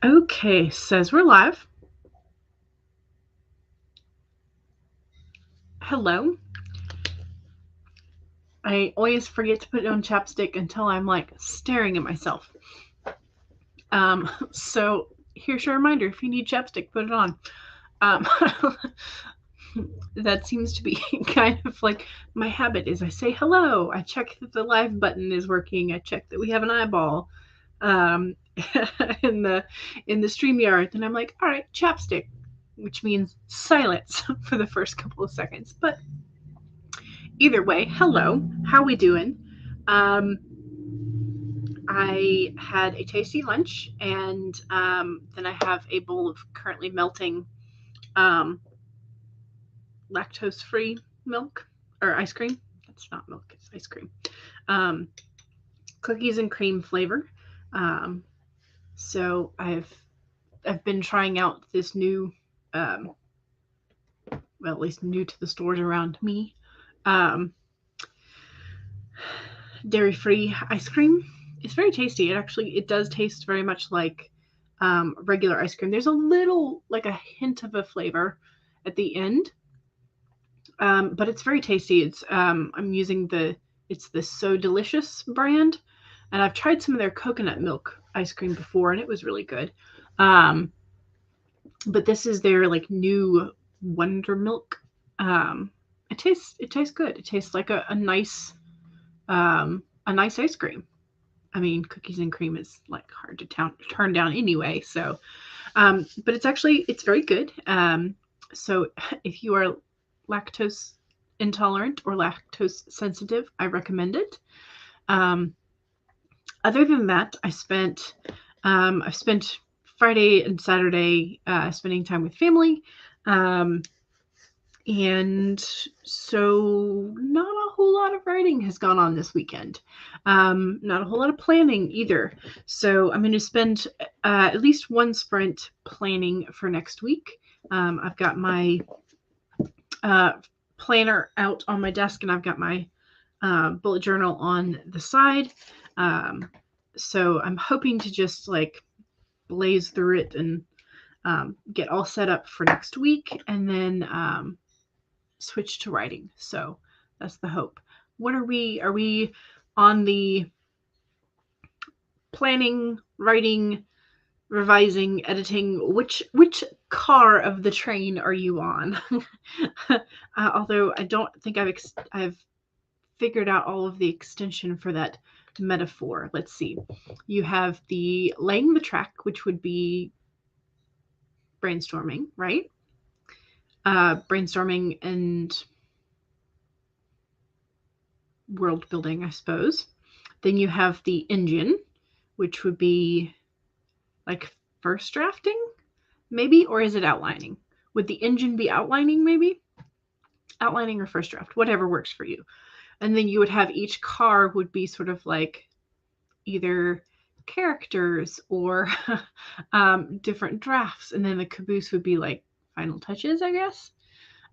Okay, says we're live. Hello. I always forget to put on chapstick until I'm like staring at myself. So here's your reminder: if you need chapstick, put it on. Um, that seems to be kind of like my habit. Is I say hello, I check that the live button is working, I check that we have an eyeball in the StreamYard, then I'm like, all right, chapstick, which means silence for the first couple of seconds. But either way, hello, how we doing? I had a tasty lunch, and then I have a bowl of currently melting um, lactose-free milk or ice cream. It's not milk; it's ice cream. Um, Cookies and cream flavor. So I've been trying out this new, well, at least new to the stores around me, um, dairy-free ice cream. It's very tasty. It does taste very much like regular ice cream. There's a little, like a hint of a flavor at the end, but it's very tasty. I'm using it's the So Delicious brand, and I've tried some of their coconut milk ice cream before, and it was really good. But this is their like new Wonder Milk. It tastes good. It tastes like a nice ice cream. I mean, cookies and cream is like hard to turn down anyway. So, but it's very good. So if you are lactose intolerant or lactose sensitive, I recommend it. Other than that, I've spent Friday and Saturday spending time with family. And so not a whole lot of writing has gone on this weekend. Not a whole lot of planning either. So I'm going to spend at least one sprint planning for next week. I've got my planner out on my desk, and I've got my bullet journal on the side. So I'm hoping to just like blaze through it and get all set up for next week, and then switch to writing. So that's the hope. What are we on the planning, writing, revising, editing? Which car of the train are you on? Although I don't think I've figured out all of the extension for that metaphor. Let's see. You have the laying the track, which would be brainstorming, right? Brainstorming and world building, I suppose. Then you have the engine, which would be like first drafting, maybe, or is it outlining? Would the engine be outlining, maybe? Outlining or first draft, whatever works for you. And then you would have each car would be sort of like either characters or different drafts. And then the caboose would be like final touches, I guess.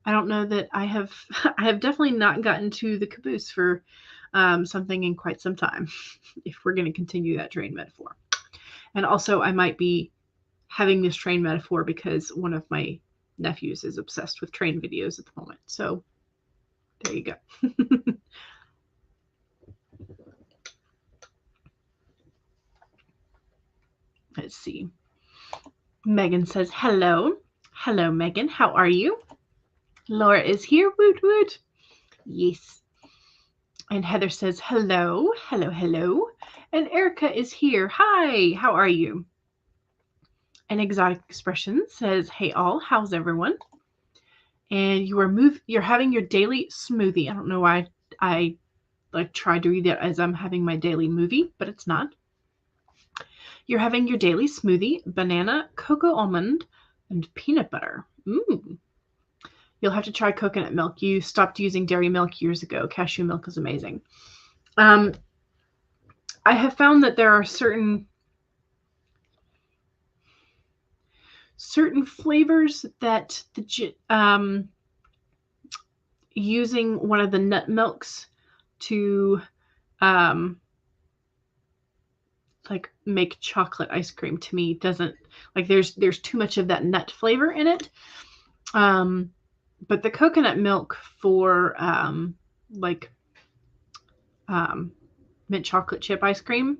I don't know that I have definitely not gotten to the caboose for something in quite some time, if we're going to continue that train metaphor. And also, I might be having this train metaphor because one of my nephews is obsessed with train videos at the moment. So there you go. Let's see. Megan says, hello. Hello, Megan. How are you? Laura is here. Woot woot. Yes. And Heather says, hello. Hello, hello. And Erica is here. Hi. How are you? And Exotic Expression says, hey all. How's everyone? And you're having your daily smoothie. I don't know why I like tried to read that as I'm having my daily movie, but it's not. You're having your daily smoothie, banana, cocoa almond, and peanut butter. Ooh. You'll have to try coconut milk. You stopped using dairy milk years ago. Cashew milk is amazing. I have found that there are certain flavors that using one of the nut milks to like make chocolate ice cream to me doesn't like there's too much of that nut flavor in it. But the coconut milk for mint chocolate chip ice cream,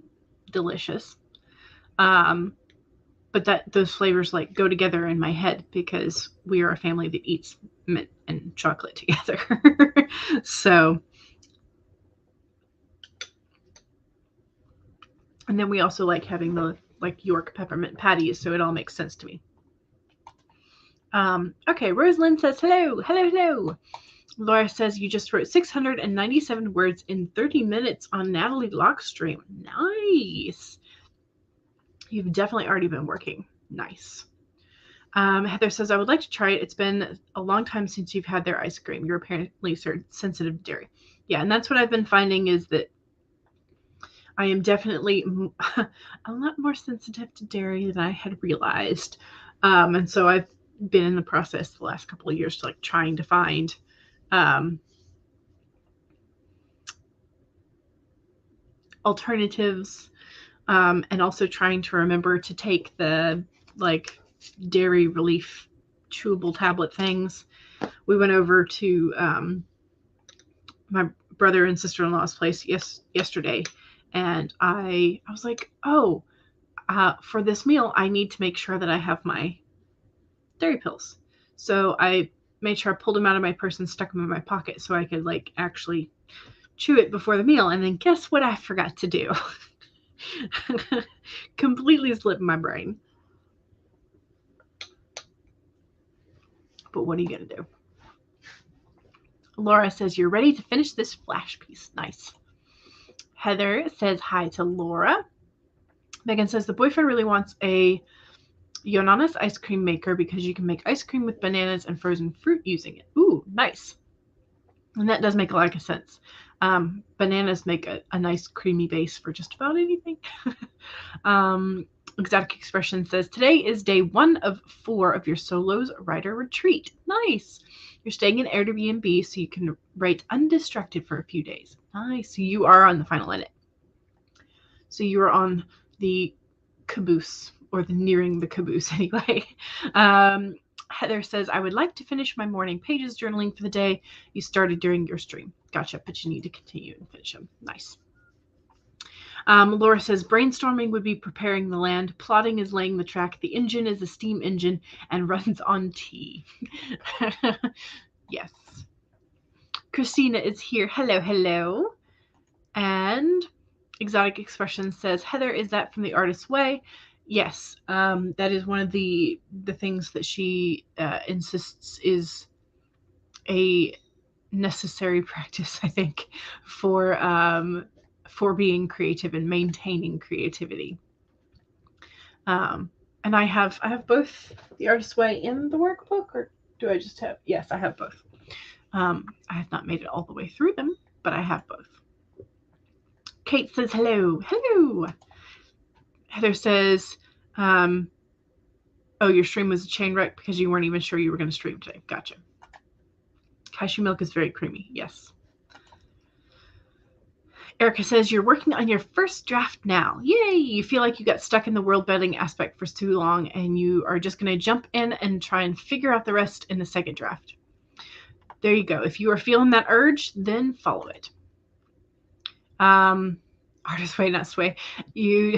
delicious. But those flavors like go together in my head because we are a family that eats mint and chocolate together. So, and then we also like having the like York peppermint patties, so it all makes sense to me. Okay, Rosalind says hello. Laura says you just wrote 697 words in 30 minutes on Natalie Locke's stream. Nice. You've definitely already been working. Nice. Heather says, I would like to try it. It's been a long time since you've had their ice cream. You're apparently sensitive to dairy. Yeah, and that's what I've been finding is that I am definitely a lot more sensitive to dairy than I had realized. And so I've been in the process the last couple of years to like trying to find alternatives. And also trying to remember to take the like dairy relief chewable tablet things. We went over to my brother and sister-in-law's place yesterday, and I was like, oh, for this meal, I need to make sure that I have my dairy pills. So I made sure I pulled them out of my purse and stuck them in my pocket so I could like actually chew it before the meal. And then guess what I forgot to do? Completely slipped my brain. But what are you going to do? Laura says, you're ready to finish this flash piece. Nice. Heather says hi to Laura. Megan says, the boyfriend really wants a Yonanas ice cream maker because you can make ice cream with bananas and frozen fruit using it. Ooh, nice. And that does make a lot of sense. Bananas make a nice creamy base for just about anything. Exotic Expression says, today is day 1 of 4 of your Solos Writer Retreat. Nice. You're staying in Airbnb so you can write undistracted for a few days. Nice. So you are on the final edit. So you are on the caboose, or the nearing the caboose anyway. Heather says, I would like to finish my morning pages journaling for the day you started during your stream. Gotcha, but you need to continue and finish them. Nice. Laura says, brainstorming would be preparing the land. Plotting is laying the track. The engine is a steam engine and runs on tea. Yes. Christina is here. Hello. And Exotic Expression says, Heather, is that from The Artist's Way? Yes, that is one of the things that she insists is a necessary practice, I think, for being creative and maintaining creativity. And I have both The Artist's Way in the workbook, or do I just have? Yes, I have both. I have not made it all the way through them, but I have both. Kate says, hello. Heather says, oh, your stream was a chain wreck because you weren't even sure you were going to stream today. Gotcha. Cashew milk is very creamy. Yes. Erica says, you're working on your first draft now. Yay! You feel like you got stuck in the world building aspect for too long and you are just going to jump in and try and figure out the rest in the second draft. There you go. If you are feeling that urge, then follow it. Artist way, not sway. You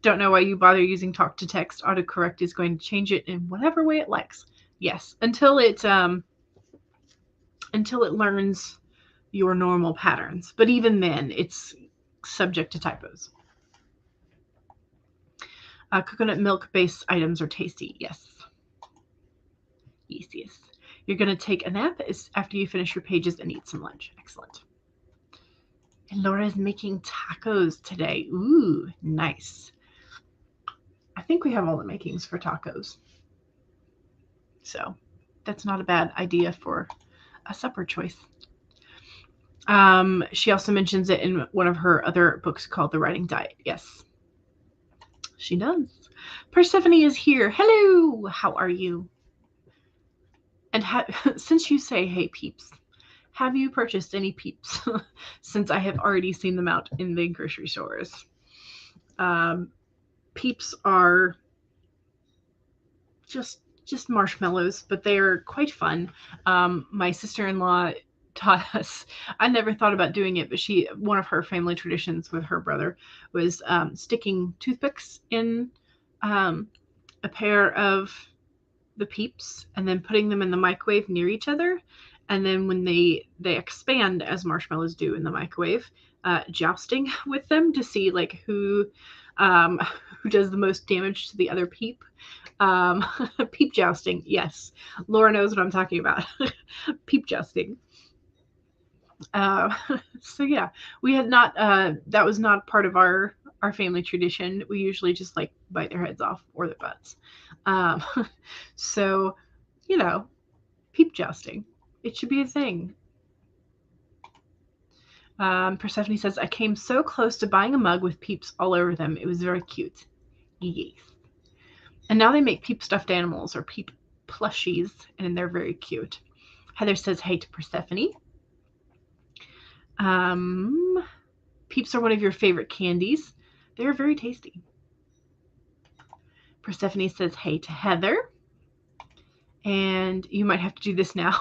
don't know why you bother using talk to text. Autocorrect is going to change it in whatever way it likes. Yes, until it learns your normal patterns. But even then, it's subject to typos. Coconut milk-based items are tasty. Yes. Yes. You're going to take a nap after you finish your pages and eat some lunch. Excellent. And Laura's making tacos today. Ooh, nice. I think we have all the makings for tacos. So that's not a bad idea for a supper choice. She also mentions it in one of her other books called The Writing Diet. Yes, she does. Persephone is here. Hello. How are you? And since you say, hey, peeps, have you purchased any Peeps since I have already seen them out in the grocery stores? Peeps are just marshmallows, but they are quite fun. My sister-in-law taught us. I never thought about doing it, but one of her family traditions with her brother was sticking toothpicks in a pair of the Peeps and then putting them in the microwave near each other. And then when they expand as marshmallows do in the microwave, jousting with them to see like who does the most damage to the other Peep. Peep jousting, yes. Laura knows what I'm talking about. Peep jousting. So yeah, we had not. That was not part of our family tradition. We usually just like bite their heads off or their butts. So, you know, peep jousting. It should be a thing. Persephone says, I came so close to buying a mug with Peeps all over them. It was very cute. Yes. And now they make Peep stuffed animals or Peep plushies, and they're very cute. Heather says, hey to Persephone. Peeps are one of your favorite candies. They're very tasty. Persephone says, hey to Heather. And you might have to do this now.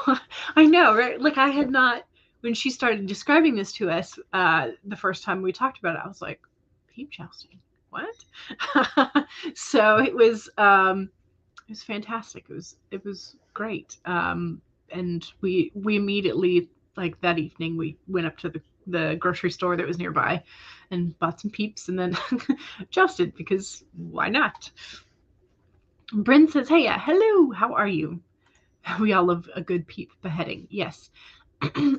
I know, right? Like I had not, when she started describing this to us the first time we talked about it, I was like, peep jousting, what? So it was fantastic. It was great. And we immediately, like that evening, we went up to the grocery store that was nearby and bought some Peeps and then jousted because why not? Bryn says, hey, hello, how are you? We all love a good Peep beheading, yes.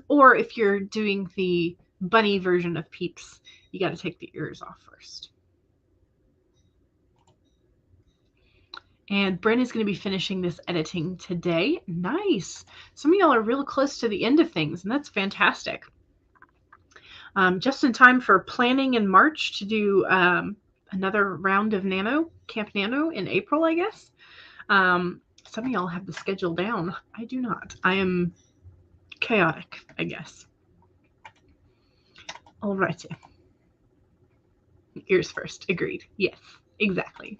Or if you're doing the bunny version of Peeps, you got to take the ears off first. And Bryn is going to be finishing this editing today. Nice. Some of y'all are real close to the end of things, and that's fantastic. Just in time for planning in March to do another round of Camp Nano in April, I guess. Some of y'all have the schedule down. I do not. I am chaotic, I guess. Alrighty. Ears first. Agreed. Yes, exactly.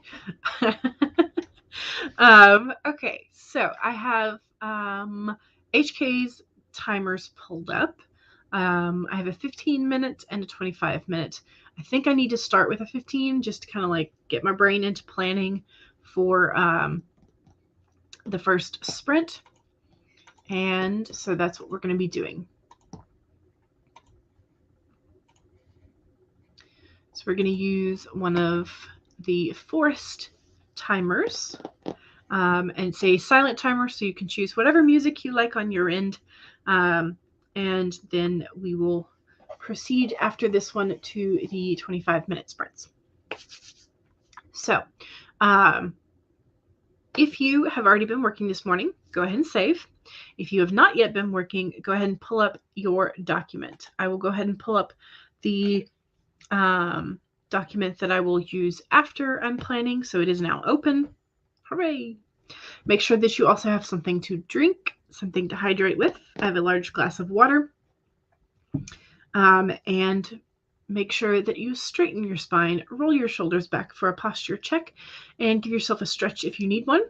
Okay, so I have HK's timers pulled up. I have a 15-minute and a 25-minute. I think I need to start with a 15 just to kind of like get my brain into planning for the first sprint. And so that's what we're going to be doing. So we're going to use one of the forest timers and say silent timer, so you can choose whatever music you like on your end. And then we will proceed after this one to the 25-minute sprints. So if you have already been working this morning, go ahead and save. If you have not yet been working, go ahead and pull up your document. I will go ahead and pull up the document that I will use after I'm planning. So it is now open. Hooray! Make sure that you also have something to drink, something to hydrate with. I have a large glass of water. And make sure that you straighten your spine, roll your shoulders back for a posture check, and give yourself a stretch if you need one.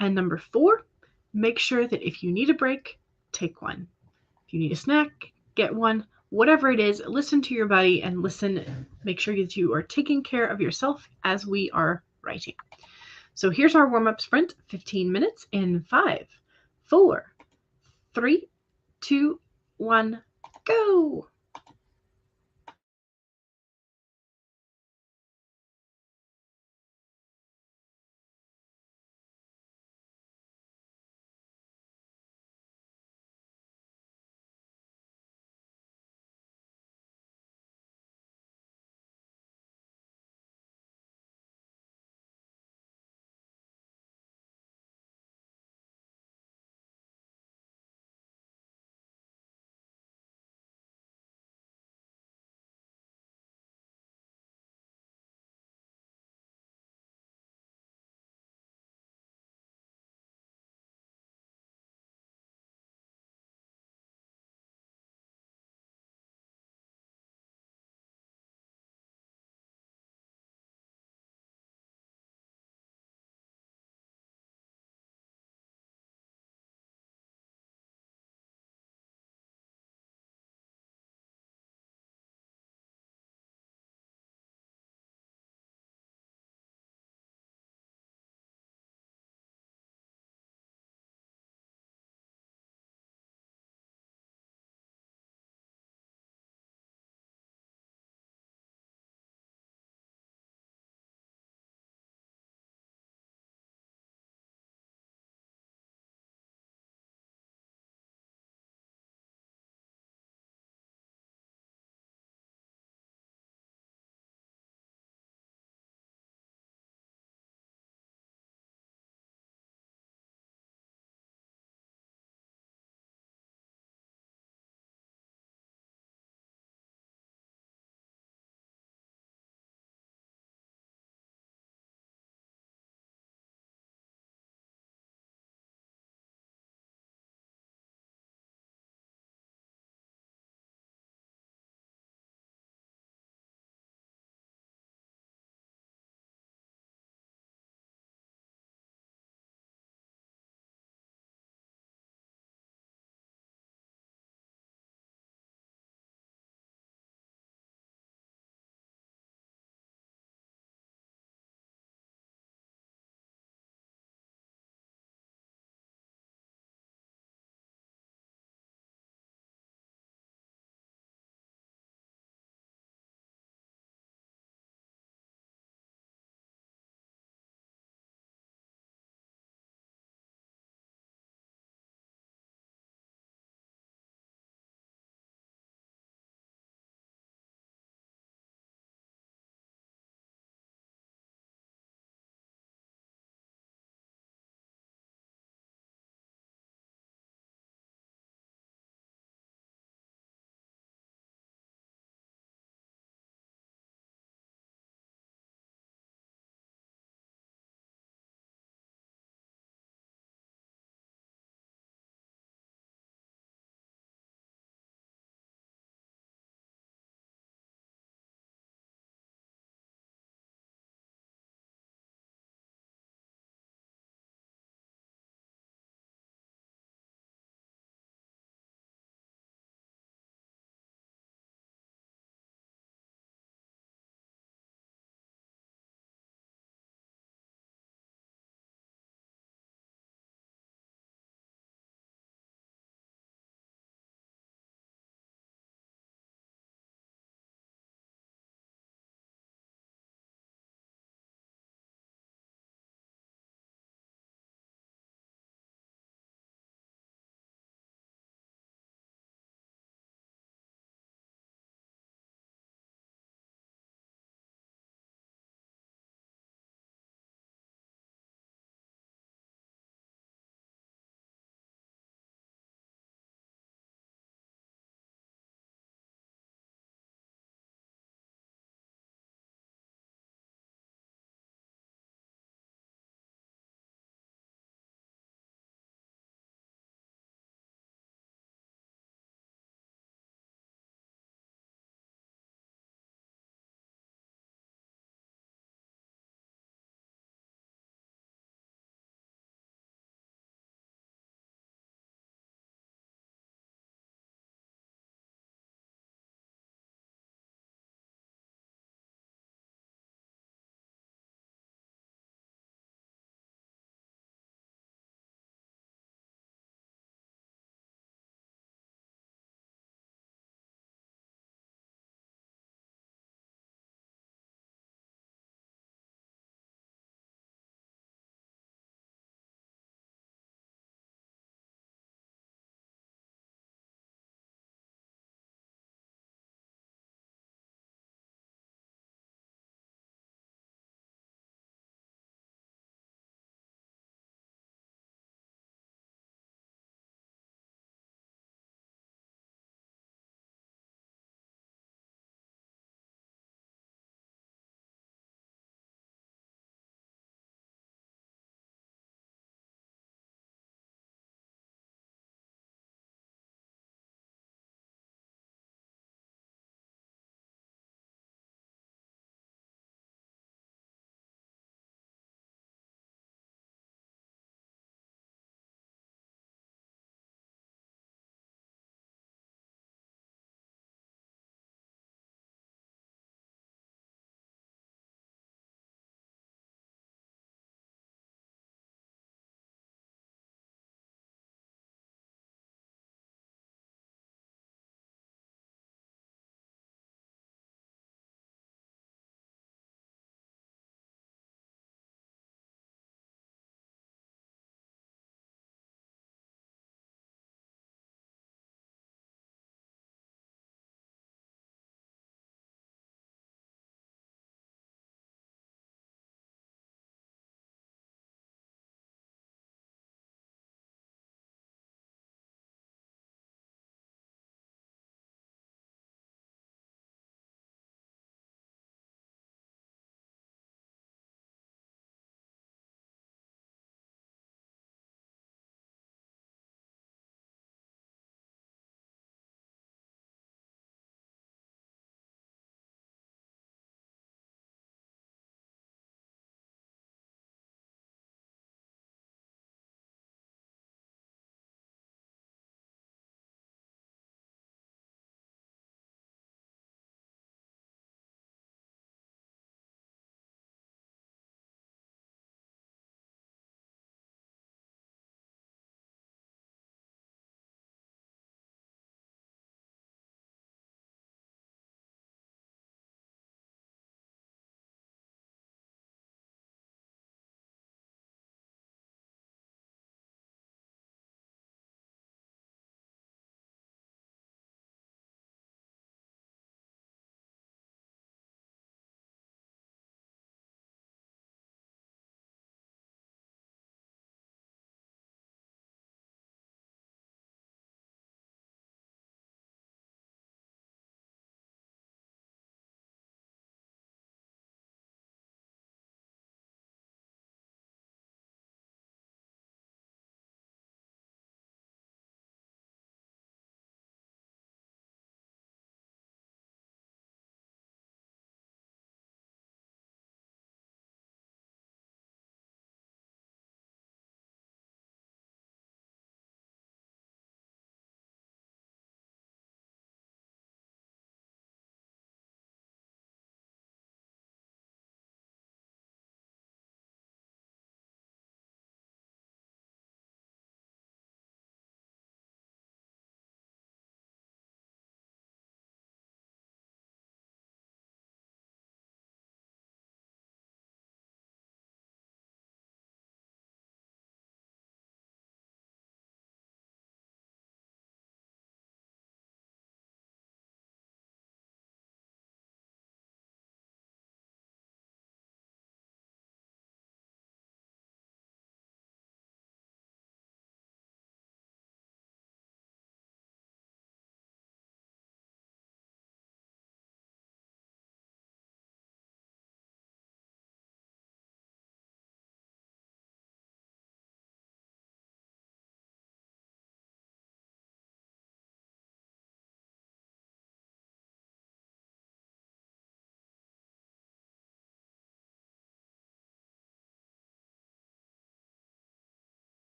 And number 4, make sure that if you need a break, take one. If you need a snack, get one. Whatever it is, listen to your body and make sure that you are taking care of yourself as we are writing. So here's our warm-up sprint, 15 minutes in 5, 4, 3, 2, 1, go!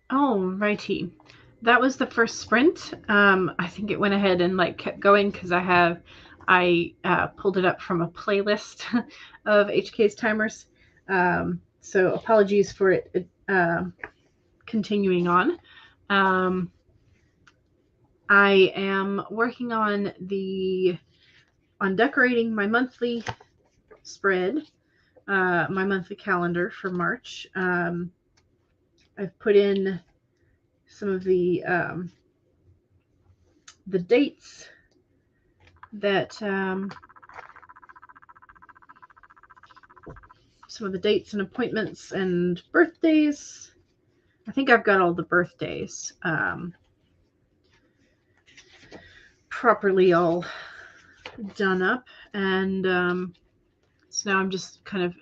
Oh, righty. That was the first sprint. I think it went ahead and like kept going because I pulled it up from a playlist of HK's timers. So apologies for it continuing on. I am working on decorating my monthly spread, my monthly calendar for March. I've put in some of the dates that some of the dates and appointments and birthdays. I think I've got all the birthdays properly all done up, and so now I'm just kind of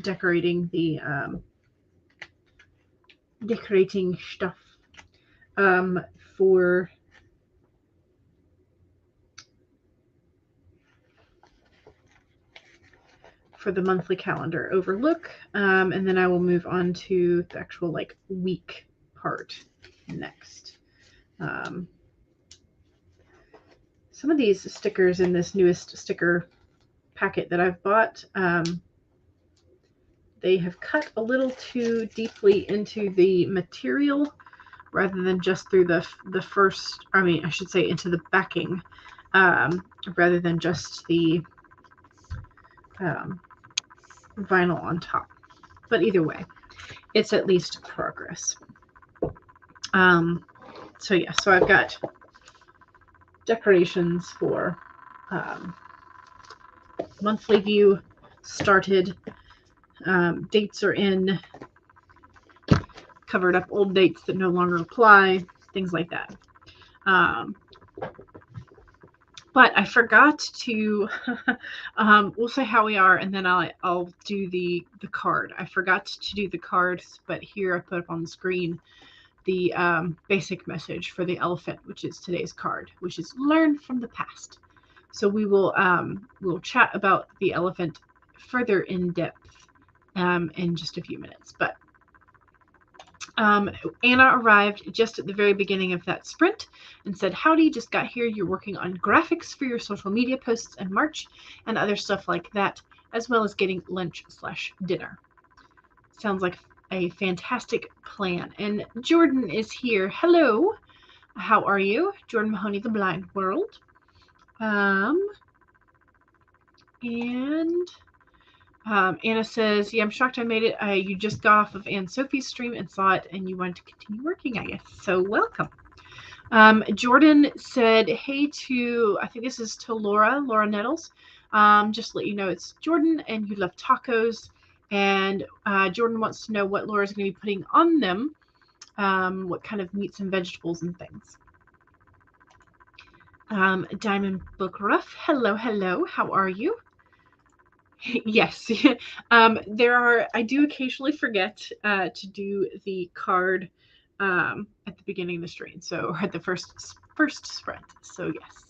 decorating the decorating stuff for the monthly calendar overlook, and then I will move on to the actual like week part next. Some of these stickers in this newest sticker packet that I've bought, they have cut a little too deeply into the material rather than just through the first, I mean, I should say into the backing, rather than just the vinyl on top. But either way, it's at least progress. So yeah, so I've got decorations for monthly view started. Dates are in, covered up old dates that no longer apply, things like that. But I forgot to, we'll say how we are, and then I'll do the card. I forgot to do the cards, but here I put up on the screen the basic message for the elephant, which is today's card, which is learn from the past. So we'll chat about the elephant further in depth in just a few minutes. But Anna arrived just at the very beginning of that sprint and said, howdy, just got here. You're working on graphics for your social media posts in March and other stuff like that, as well as getting lunch/dinner. Sounds like a fantastic plan. And Jordan is here. Hello. How are you? Jordan Mahoney, the Blind World. Anna says, yeah, I'm shocked I made it. You just got off of Anne Sophie's stream and saw it, and you wanted to continue working, I guess. So welcome. Jordan said, hey to, I think this is to Laura Nettles. Just to let you know it's Jordan, and you love tacos. And Jordan wants to know what Laura's going to be putting on them, what kind of meats and vegetables and things. Diamond Book Ruff, hello, how are you? Yes, I do occasionally forget to do the card at the beginning of the stream, so at the first sprint. So yes,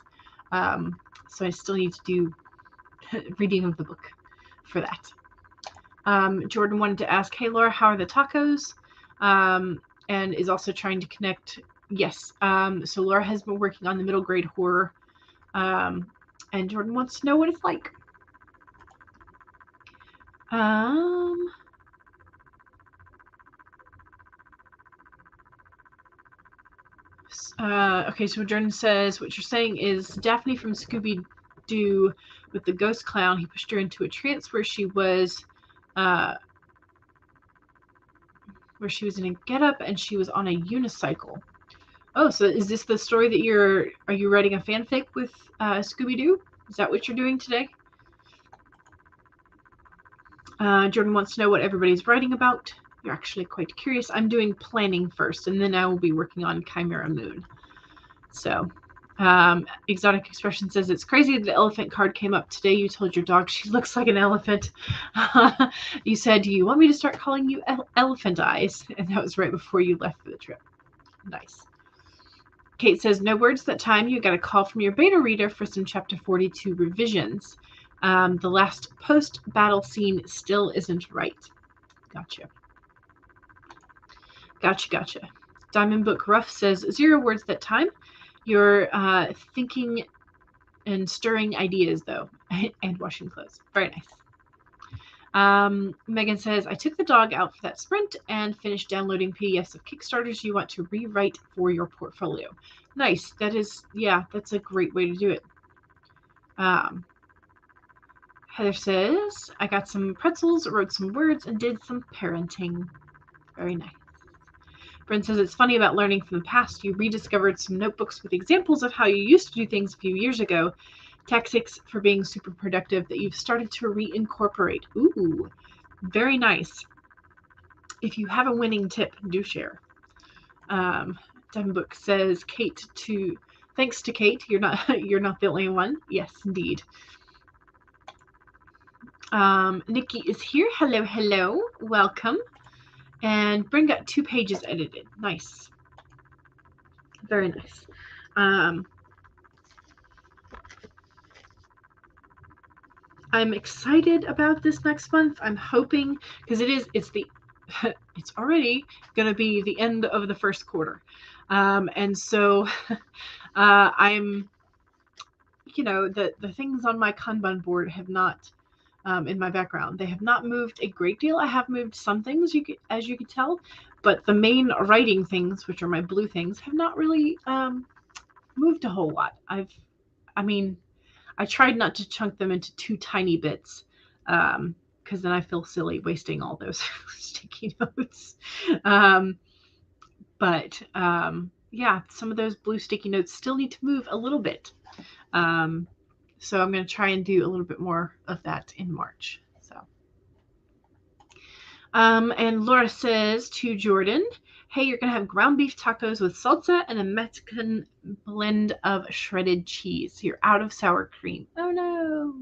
so I still need to do reading of the book for that. Jordan wanted to ask, hey Laura, how are the tacos? And is also trying to connect. Yes, so Laura has been working on the middle grade horror, and Jordan wants to know what it's like. Okay, so Jordan says, what you're saying is Daphne from Scooby-Doo with the ghost clown. He pushed her into a trance where she was in a getup and she was on a unicycle. Oh, so is this the story that are you writing a fanfic with Scooby-Doo? Is that what you're doing today? Jordan wants to know what everybody's writing about. You're actually quite curious. I'm doing planning first, and then I will be working on Chimera Moon. So, Exotic Expression says, it's crazy that the elephant card came up today. You told your dog she looks like an elephant. You said, do you want me to start calling you Elephant Eyes? And that was right before you left for the trip. Nice. Kate says, no words that time. You got a call from your beta reader for some chapter 42 revisions. The last post-battle scene still isn't right. Gotcha. Diamond Book Rough says 0 words that time. You're thinking and stirring ideas, though, and washing clothes. Very nice. Megan says, I took the dog out for that sprint and finished downloading PDFs of Kickstarters you want to rewrite for your portfolio. Nice. That is, yeah, that's a great way to do it. Heather says, I got some pretzels, wrote some words, and did some parenting. Very nice. Brent says, it's funny about learning from the past. You rediscovered some notebooks with examples of how you used to do things a few years ago. Tactics for being super productive that you've started to reincorporate. Ooh, very nice. If you have a winning tip, do share. Diamond Book says, thanks to Kate, you're not the only one. Yes, indeed. Nikki is here. Hello, hello. Welcome. And Bryn got 2 pages edited. Nice. Very nice. I'm excited about this next month. I'm hoping, because it's already going to be the end of the first quarter. And so I'm, the things on my Kanban board have not, in my background, they have not moved a great deal. I have moved some things, as you could tell, but the main writing things, which are my blue things, have not really moved a whole lot. I tried not to chunk them into 2 tiny bits, because then I feel silly wasting all those sticky notes. But yeah, some of those blue sticky notes still need to move a little bit. So I'm going to try and do a little bit more of that in March. So, and Laura says to Jordan, hey, you're going to have ground beef tacos with salsa and a Mexican blend of shredded cheese. You're out of sour cream. Oh, no.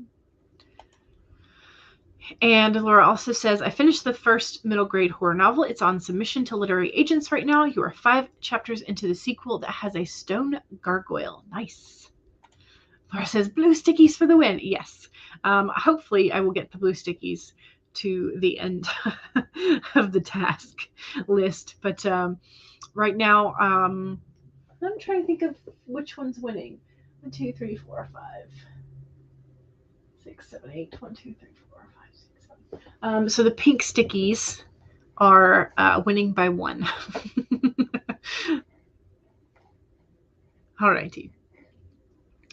And Laura also says, I finished the first middle grade horror novel. It's on submission to literary agents right now. You are 5 chapters into the sequel that has a stone gargoyle. Nice. Laura says, blue stickies for the win. Yes. Hopefully I will get the blue stickies to the end of the task list. But right now, I'm trying to think of which one's winning. 1, 2, 3, 4, 5, 6, 7, 8. 1, 2, 3, 4, 5, 6, 7. So the pink stickies are winning by 1. All righty.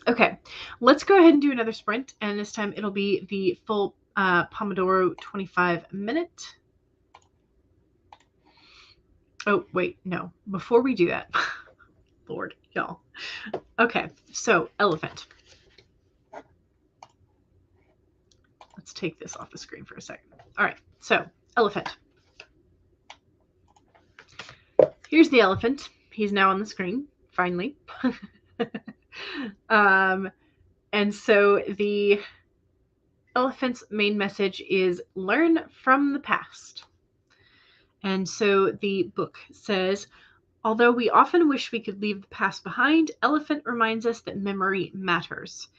Okay, let's go ahead and do another sprint, and this time it'll be the full Pomodoro 25-minute. Oh, wait, no. Before we do that, Lord, y'all. Okay, so elephant. Let's take this off the screen for a second. All right, so elephant. Here's the elephant. He's now on the screen, finally. And so the elephant's main message is learn from the past. And so the book says, although we often wish we could leave the past behind, Elephant reminds us that memory matters.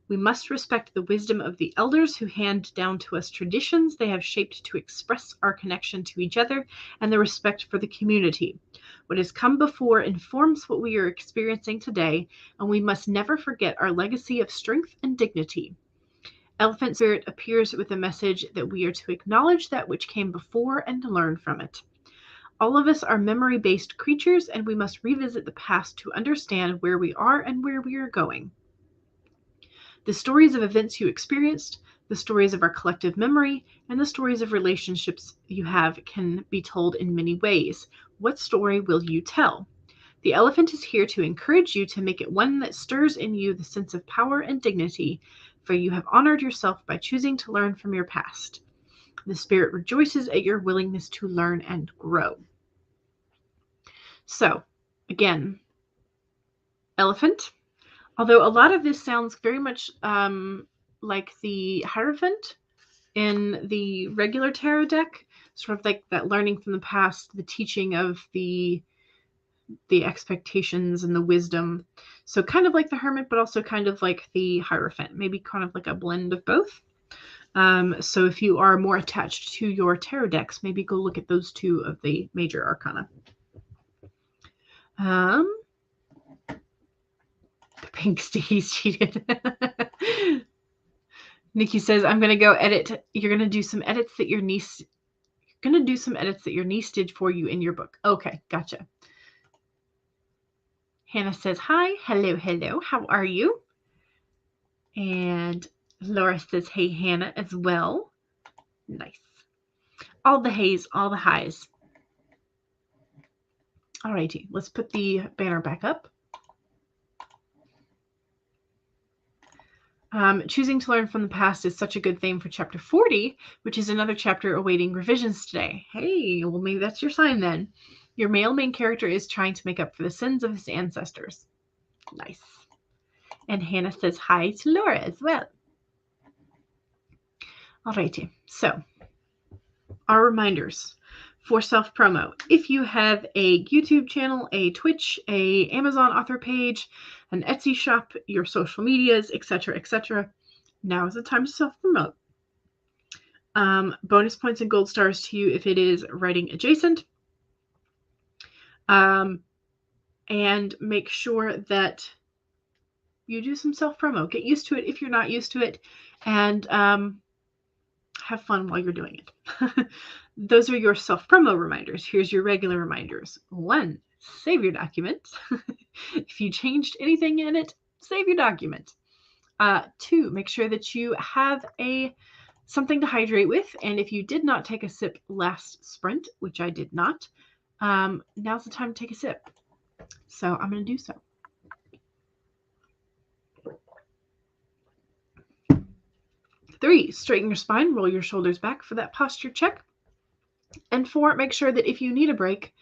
We must respect the wisdom of the elders who hand down to us traditions they have shaped to express our connection to each other and the respect for the community. What has come before informs what we are experiencing today, and we must never forget our legacy of strength and dignity. Elephant Spirit appears with a message that we are to acknowledge that which came before and learn from it. All of us are memory-based creatures, and we must revisit the past to understand where we are and where we are going. The stories of events you experienced, the stories of our collective memory, and the stories of relationships you have can be told in many ways. What story will you tell? The elephant is here to encourage you to make it one that stirs in you the sense of power and dignity, for you have honored yourself by choosing to learn from your past. The spirit rejoices at your willingness to learn and grow. So, again, elephant. Although a lot of this sounds very much like the Hierophant in the regular tarot deck, sort of like that learning from the past, the teaching of the expectations and the wisdom. So kind of like the Hermit, but also kind of like the Hierophant, maybe kind of like a blend of both. So if you are more attached to your tarot decks, maybe go look at those 2 of the major arcana. The pink stickies cheated. Nikki says, I'm gonna go edit. You're gonna do some edits that your niece did for you in your book. Okay, gotcha. Hannah says, hi, hello, hello, how are you? And Laura says, hey, Hannah, as well. Nice. All the hays, all the highs. Alrighty, let's put the banner back up. Choosing to learn from the past is such a good theme for chapter 40, which is another chapter awaiting revisions today. Hey, well, maybe that's your sign then. Your male main character is trying to make up for the sins of his ancestors. Nice. And Hannah says hi to Laura as well. Alrighty, so our reminders for self-promo. If you have a YouTube channel, a Twitch, a Amazon author page, an Etsy shop, your social medias, etc., now is the time to self-promote. Bonus points and gold stars to you if it is writing adjacent. And make sure that you do some self-promo. Get used to it if you're not used to it, and have fun while you're doing it. Those are your self-promo reminders. Here's your regular reminders. 1, save your document. If you changed anything in it, save your document. 2, make sure that you have something to hydrate with. And if you did not take a sip last sprint, which I did not, now's the time to take a sip. So I'm going to do so. 3, straighten your spine, roll your shoulders back for that posture check. And 4, make sure that if you need a break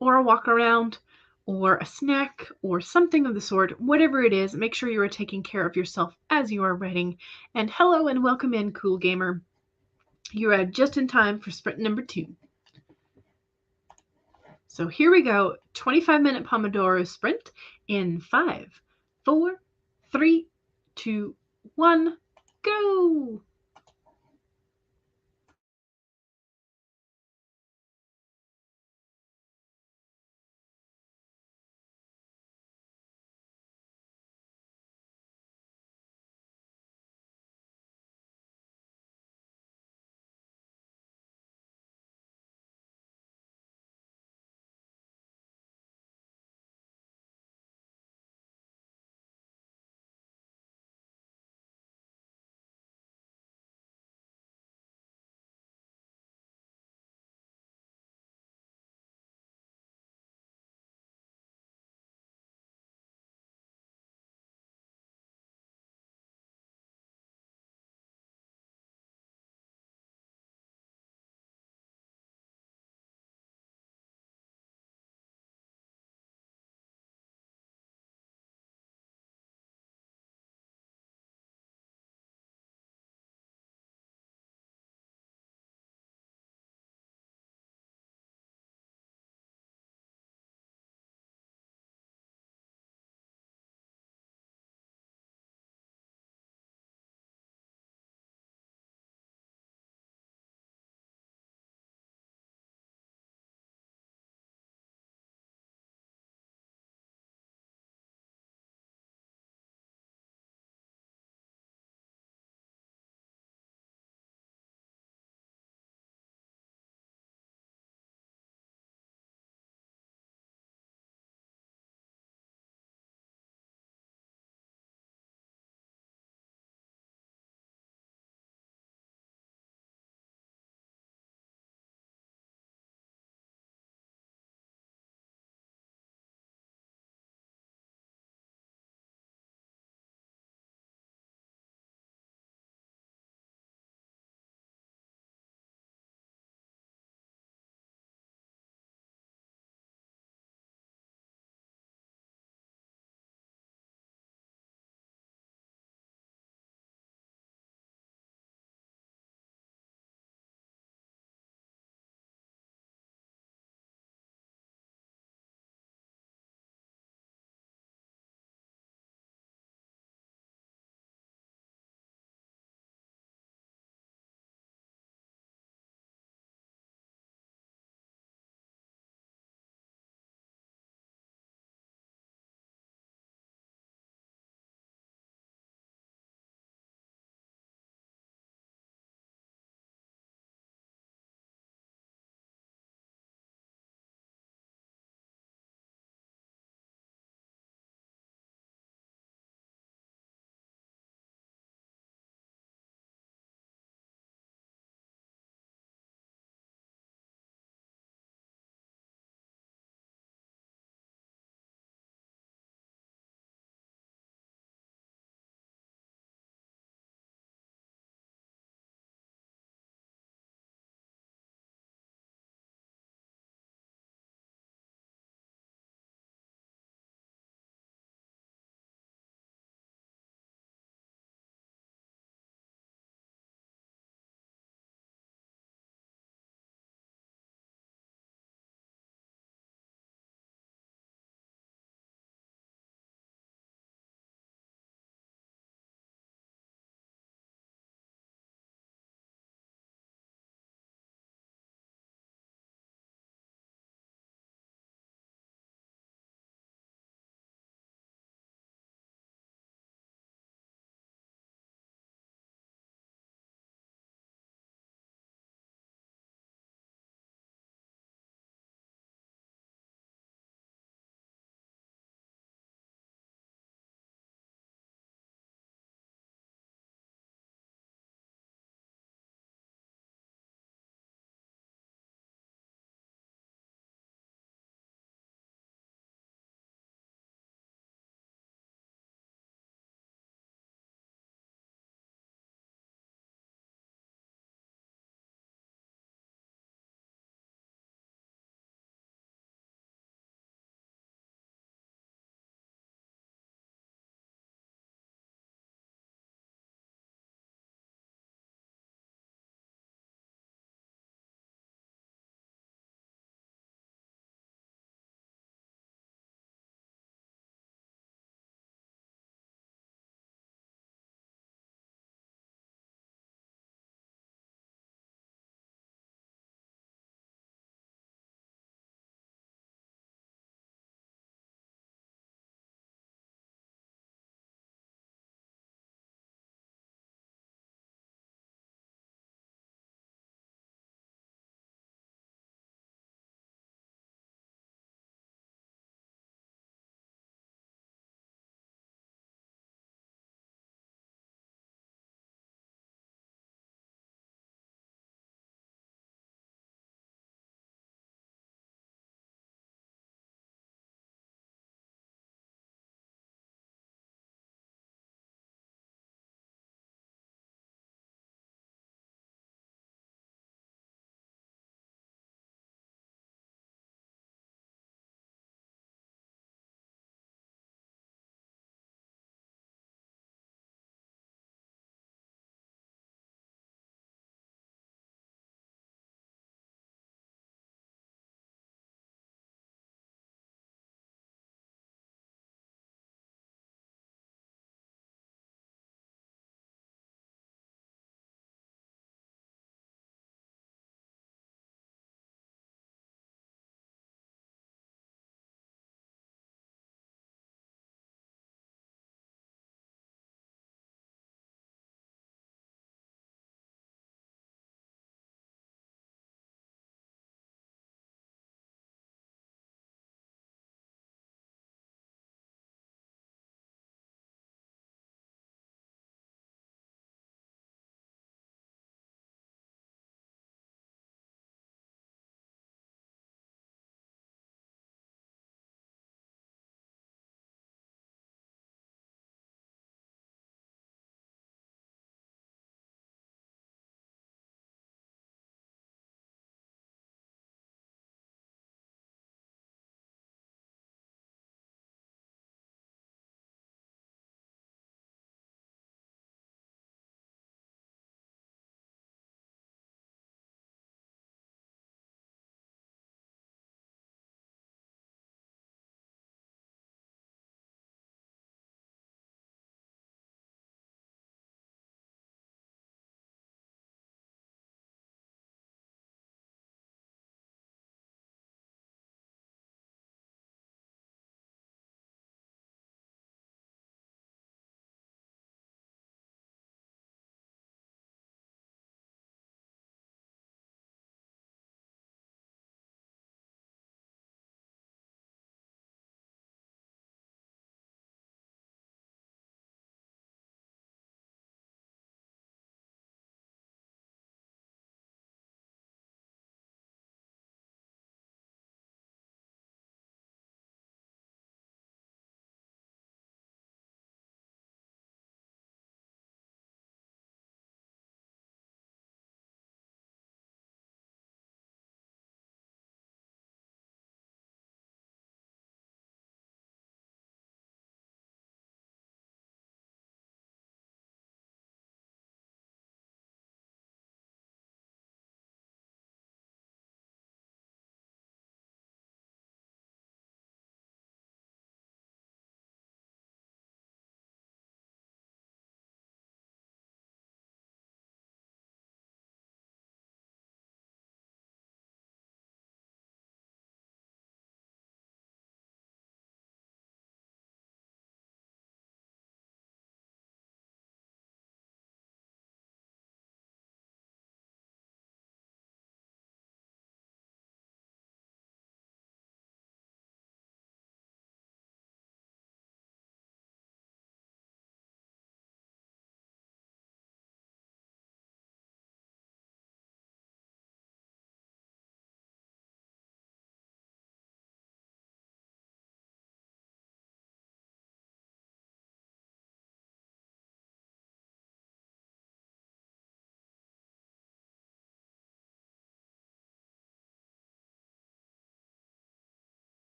or a walk around or a snack or something of the sort, whatever it is, make sure you are taking care of yourself as you are writing. And hello and welcome in, Cool Gamer. You are just in time for sprint number 2. So here we go, 25-minute Pomodoro sprint in 5, 4, 3, 2, 1, go!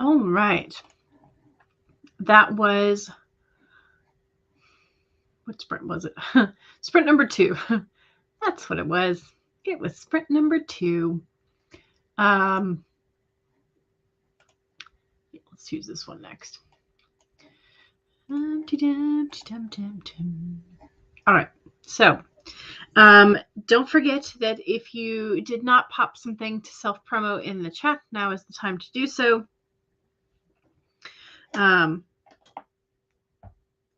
All right. That was, what sprint was it? Sprint number 2. That's what it was. It was sprint number 2. Let's use this one next. All right. So don't forget that if you did not pop something to self-promo in the chat, now is the time to do so.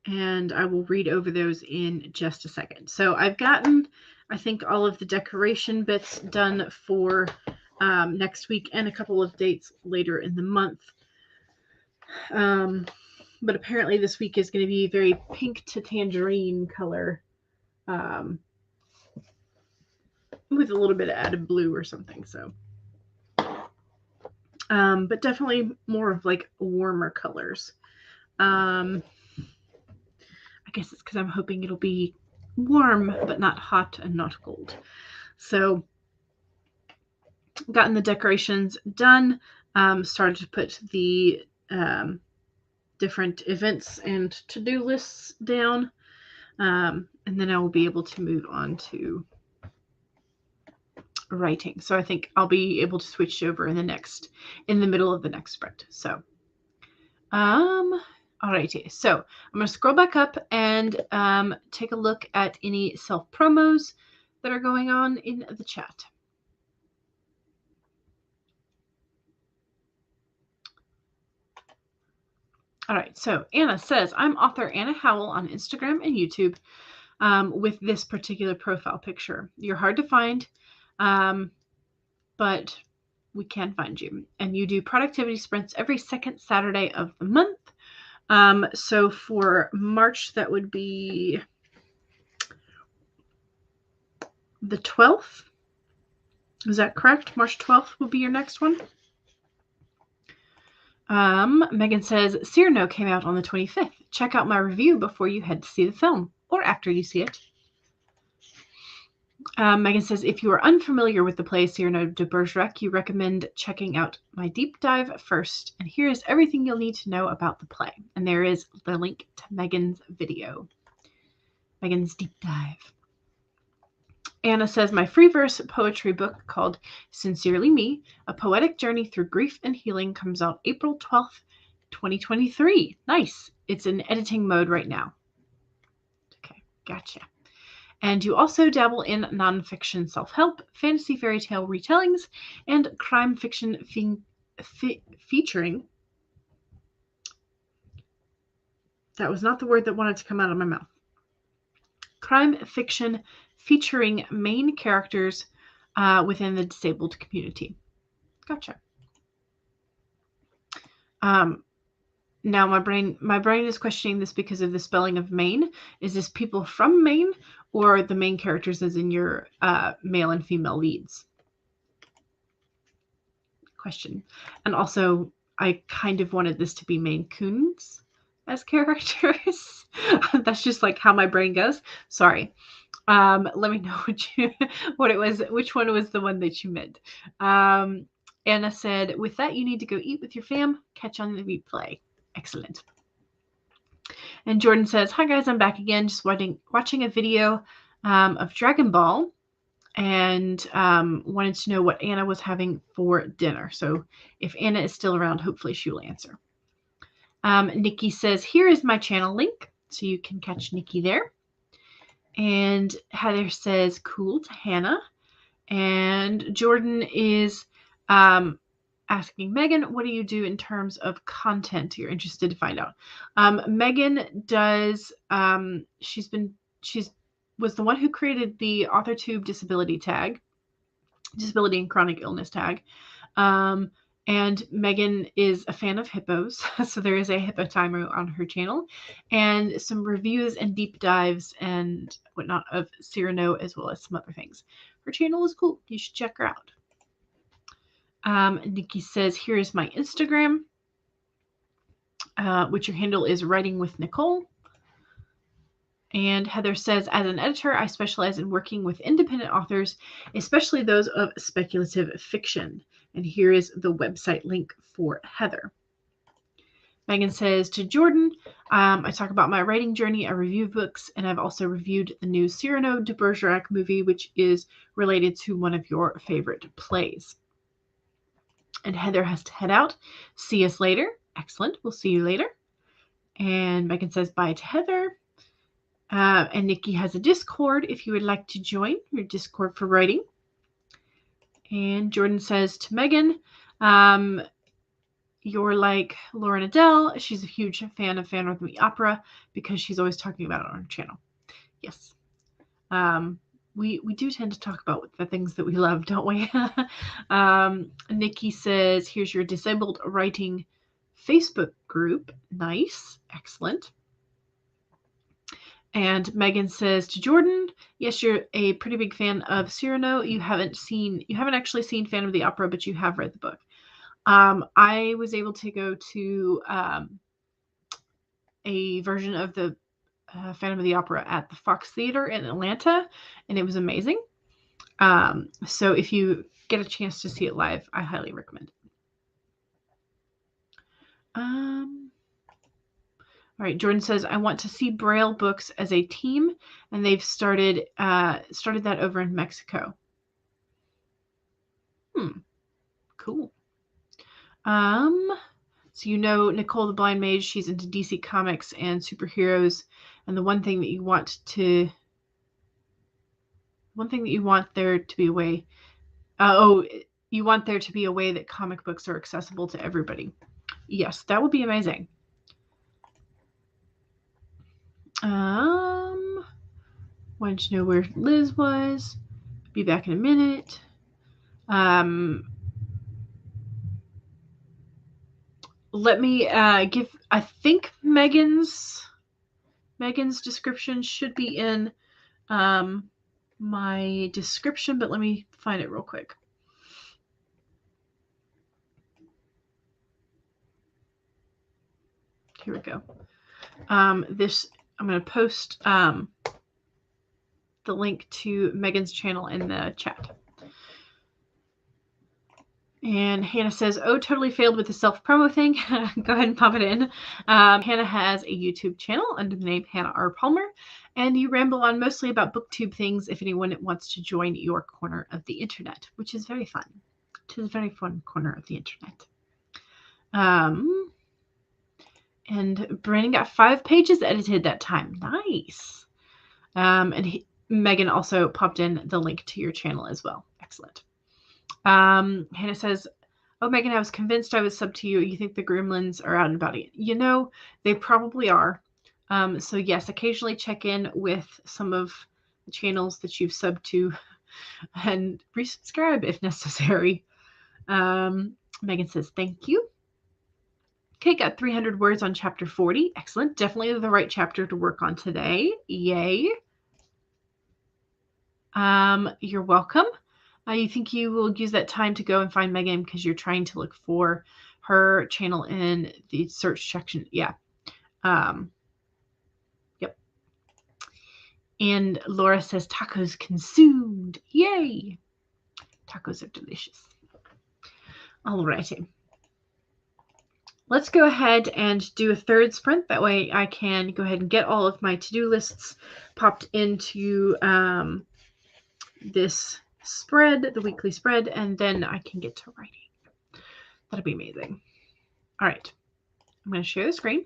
And I will read over those in just a second. So I've gotten, I think, all of the decoration bits done for next week and a couple of dates later in the month. But apparently this week is going to be very pink to tangerine color with a little bit of added blue or something. So, but definitely more of like warmer colors. I guess it's because I'm hoping it'll be warm, but not hot and not cold. So gotten the decorations done, started to put the different events and to-do lists down. And then I will be able to move on to writing. So I think I'll be able to switch over in the middle of the next sprint. So, alrighty, so I'm going to scroll back up and take a look at any self-promos that are going on in the chat. All right, so Anna says, I'm author Anna Howell on Instagram and YouTube with this particular profile picture. You're hard to find, but we can find you. And you do productivity sprints every second Saturday of the month. So for March, that would be the 12th. Is that correct? March 12th will be your next one. Megan says, Cyrano came out on the 25th. Check out my review before you head to see the film or after you see it. Megan says, if you are unfamiliar with the play Cyrano de Bergerac, you recommend checking out my deep dive first. And here is everything you'll need to know about the play. And there is the link to Megan's video, Megan's deep dive. Anna says, my free verse poetry book called Sincerely Me, A Poetic Journey Through Grief and Healing comes out April 12th, 2023. Nice. It's in editing mode right now. Okay, gotcha. And you also dabble in nonfiction self-help, fantasy fairy tale retellings, and crime fiction featuring... That was not the word that wanted to come out of my mouth. Crime fiction featuring main characters within the disabled community. Gotcha. Now my brain is questioning this because of the spelling of Maine. Is this people from Maine or the main characters as in your male and female leads? Question. And also, I kind of wanted this to be Maine Coons as characters. That's just like how my brain goes. Sorry. Let me know what it was, which one was the one that you meant. Anna said, with that, you need to go eat with your fam. Catch on the replay. Excellent. And Jordan says, hi guys, I'm back again. Just watching a video of Dragon Ball and wanted to know what Anna was having for dinner. So if Anna is still around, hopefully she will answer. Nikki says, here is my channel link. So you can catch Nikki there. And Heather says, cool to Hannah. And Jordan is asking Megan, what do you do in terms of content you're interested to find out? Megan does, she was the one who created the authortube disability and chronic illness tag. And Megan is a fan of hippos, so there is a hippo timer on her channel, and some reviews and deep dives and whatnot of Cyrano, as well as some other things. Her channel is cool. You should check her out. Nikki says, here is my Instagram, which your handle is Writing with Nicole. And Heather says, as an editor, I specialize in working with independent authors, especially those of speculative fiction. And here is the website link for Heather. Megan says, to Jordan, I talk about my writing journey. I review books, and I've also reviewed the new Cyrano de Bergerac movie, which is related to one of your favorite plays. And Heather has to head out. See us later. Excellent. We'll see you later. And Megan says bye to Heather. And Nikki has a Discord if you would like to join your Discord for writing. And Jordan says to Megan, you're like Lauren Adele. She's a huge fan of Phantom of the Opera because she's always talking about it on her channel. Yes. We do tend to talk about the things that we love, don't we? Nikki says, here's your disabled writing Facebook group. Nice. Excellent. And Megan says to Jordan, yes, you're a pretty big fan of Cyrano. You haven't actually seen Phantom of the Opera, but you have read the book. I was able to go to a version of the Phantom of the Opera at the Fox Theater in Atlanta, and it was amazing. So if you get a chance to see it live, I highly recommend it. All right, Jordan says, I want to see Braille books as a team, and they've started that over in Mexico. Cool. So you know Nicole the Blind Mage, she's into DC Comics and superheroes, and the one thing that you want there to be a way, you want there to be a way that comic books are accessible to everybody. Yes, that would be amazing. Wanted to know where Liz was. Be back in a minute. Let me give, I think Megan's description should be in my description, but let me find it real quick. Here we go. I'm going to post the link to Megan's channel in the chat. And Hannah says, oh, totally failed with the self-promo thing. Go ahead and pop it in. Hannah has a YouTube channel under the name Hannah R. Palmer, and you ramble on mostly about booktube things if anyone wants to join your corner of the internet, which is very fun. It is a very fun corner of the internet. And Brandon got 5 pages edited that time. Nice. And Megan also popped in the link to your channel as well. Excellent. Hannah says, oh, Megan, I was convinced I was sub to you. You think the gremlins are out and about it? You know, they probably are. So yes, occasionally check in with some of the channels that you've subbed to and resubscribe if necessary. Megan says, thank you. Okay, got 300 words on chapter 40. Excellent. Definitely the right chapter to work on today. Yay. You're welcome. You think you will use that time to go and find Megan because you're trying to look for her channel in the search section. Yeah. Yep. And Laura says tacos consumed. Yay. Tacos are delicious. All righty. Let's go ahead and do a third sprint. That way I can go ahead and get all of my to-do lists popped into this spread, the weekly spread, and then I can get to writing. That'll be amazing. All right. I'm going to share the screen.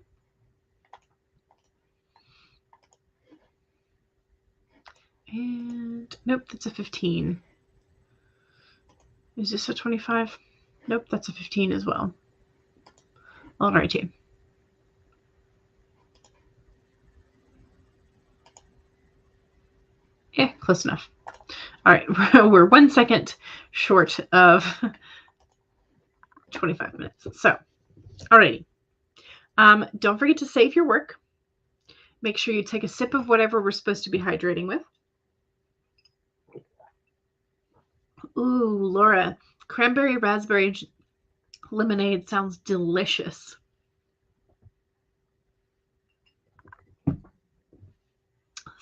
And nope, that's a 15. Is this a 25? Nope, that's a 15 as well. All righty. Yeah, close enough. All right, we're 1 second short of 25 minutes. So, alrighty. Don't forget to save your work. Make sure you take a sip of whatever we're supposed to be hydrating with. Ooh, Laura, cranberry raspberry lemonade sounds delicious.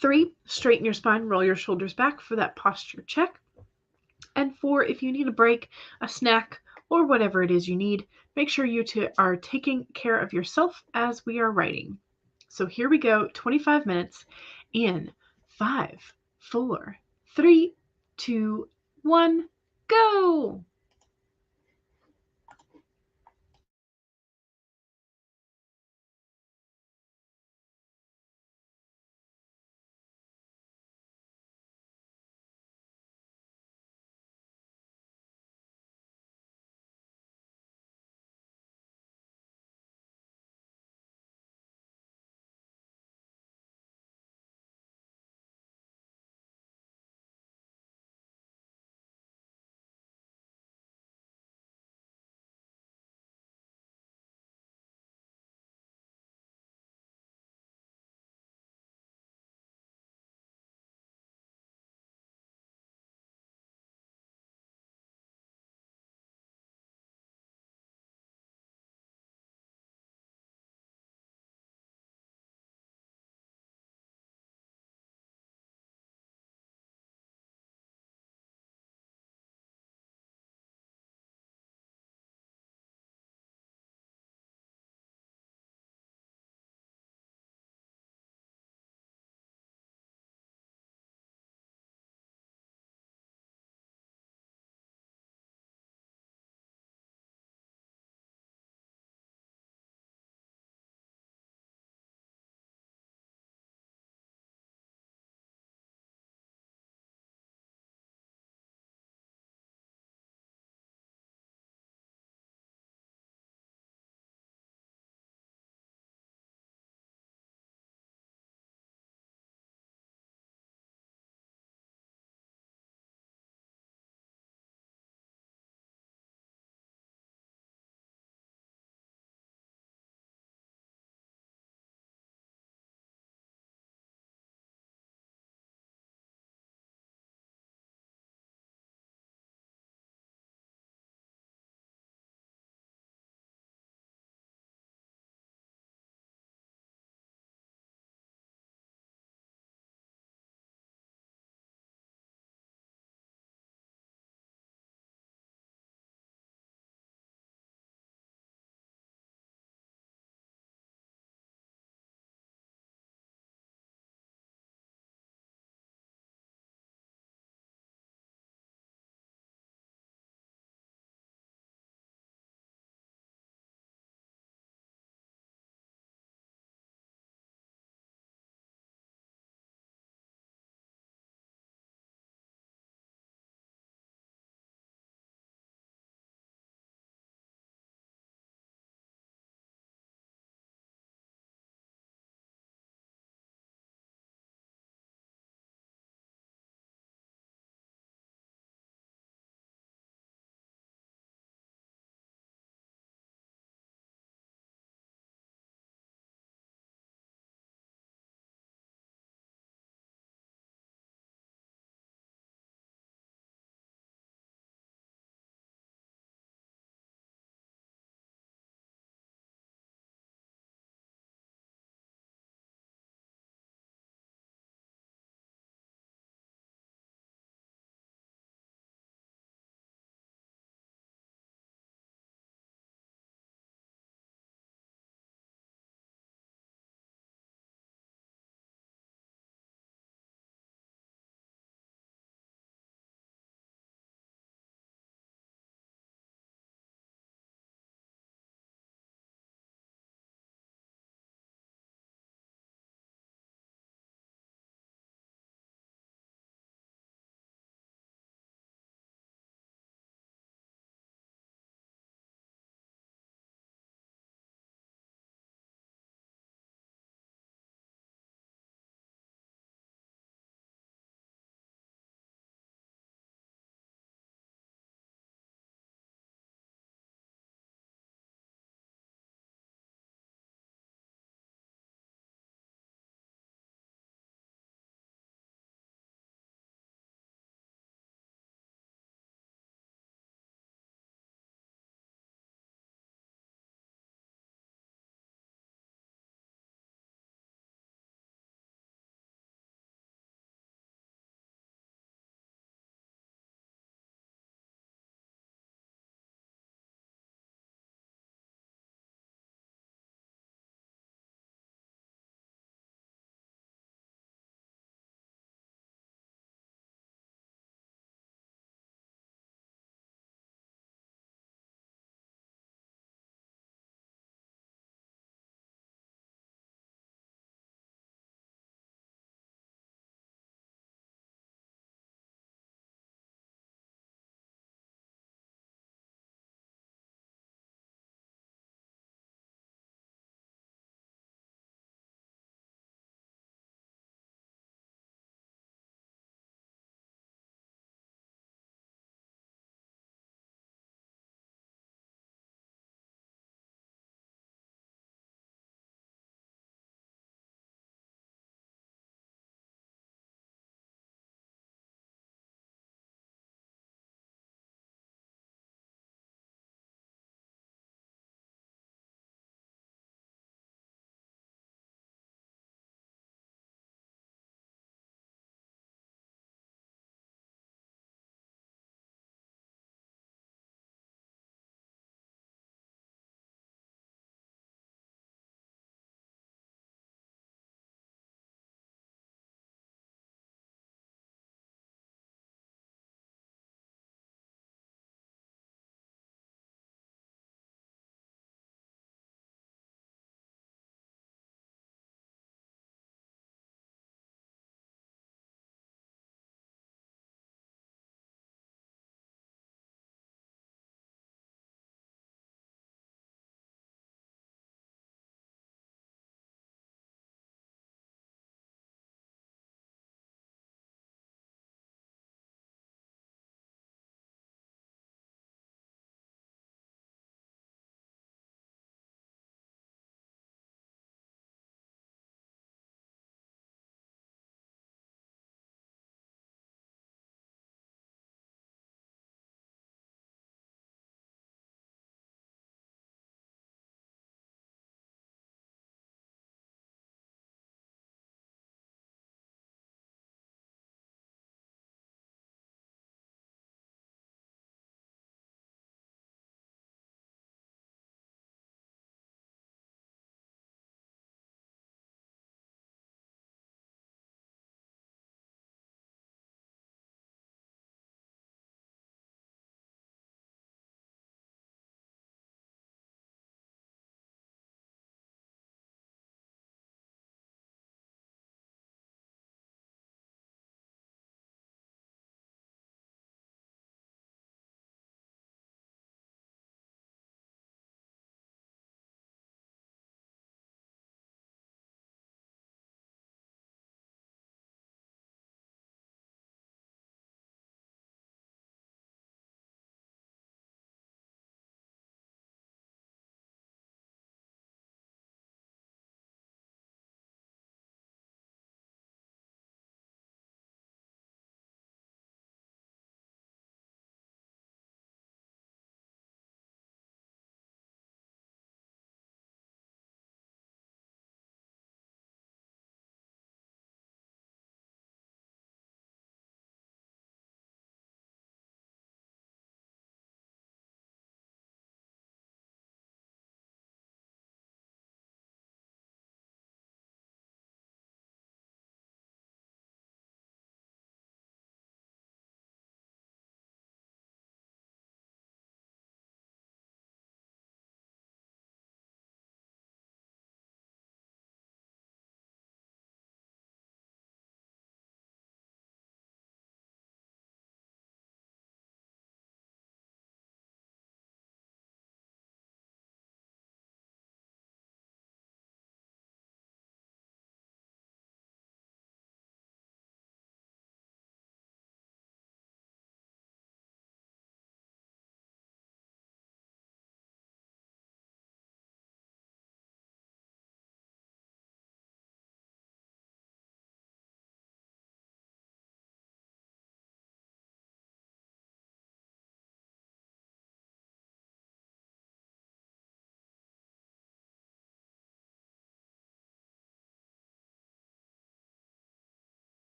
3, straighten your spine, roll your shoulders back for that posture check. And 4, if you need a break, a snack, or whatever it is you need. Make sure you are taking care of yourself as we are writing. So here we go, 25 minutes in 5, 4, 3, 2, 1, go!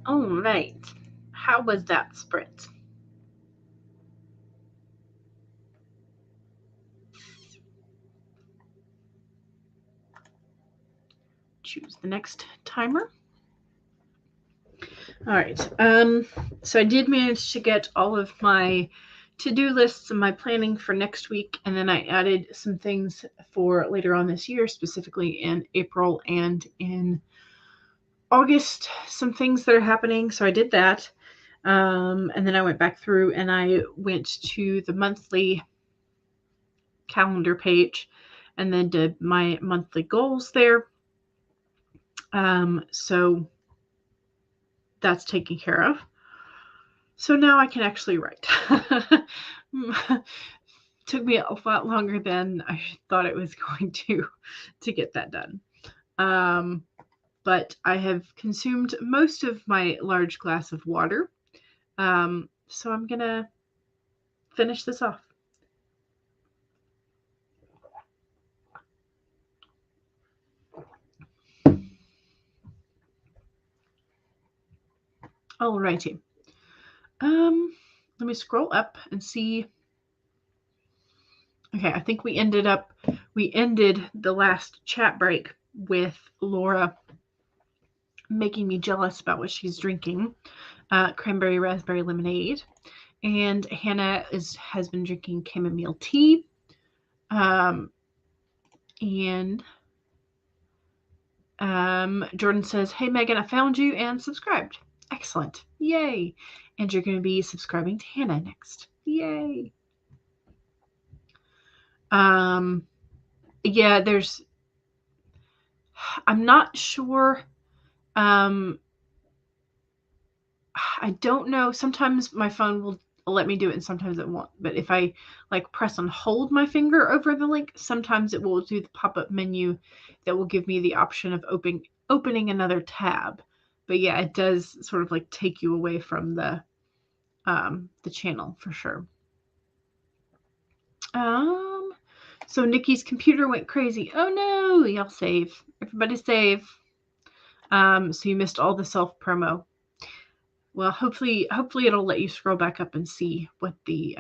All right. How was that spritz? Choose the next timer. All right. So I did manage to get all of my to-do lists and my planning for next week, and then I added some things for later on this year, specifically in April and in August, some things that are happening. So I did that. And then I went back through and I went to the monthly calendar page and then did my monthly goals there. So that's taken care of. So now I can actually write. Took me a lot longer than I thought it was going to get that done. But I have consumed most of my large glass of water. So I'm going to finish this off. Alrighty. Let me scroll up and see. Okay, I think we ended the last chat break with Laura making me jealous about what she's drinking, cranberry raspberry lemonade, and Hannah has been drinking chamomile tea, and Jordan says, "Hey Megan, I found you and subscribed. Excellent, yay! And you're going to be subscribing to Hannah next, yay!" Yeah, I'm not sure. I don't know. Sometimes my phone will let me do it and sometimes it won't. But if I like press and hold my finger over the link, sometimes it will do the pop-up menu that will give me the option of opening another tab. But yeah, it does sort of like take you away from the channel for sure. So Nikki's computer went crazy. Oh no, y'all save. Everybody save. So you missed all the self promo. Well, hopefully it'll let you scroll back up and see what the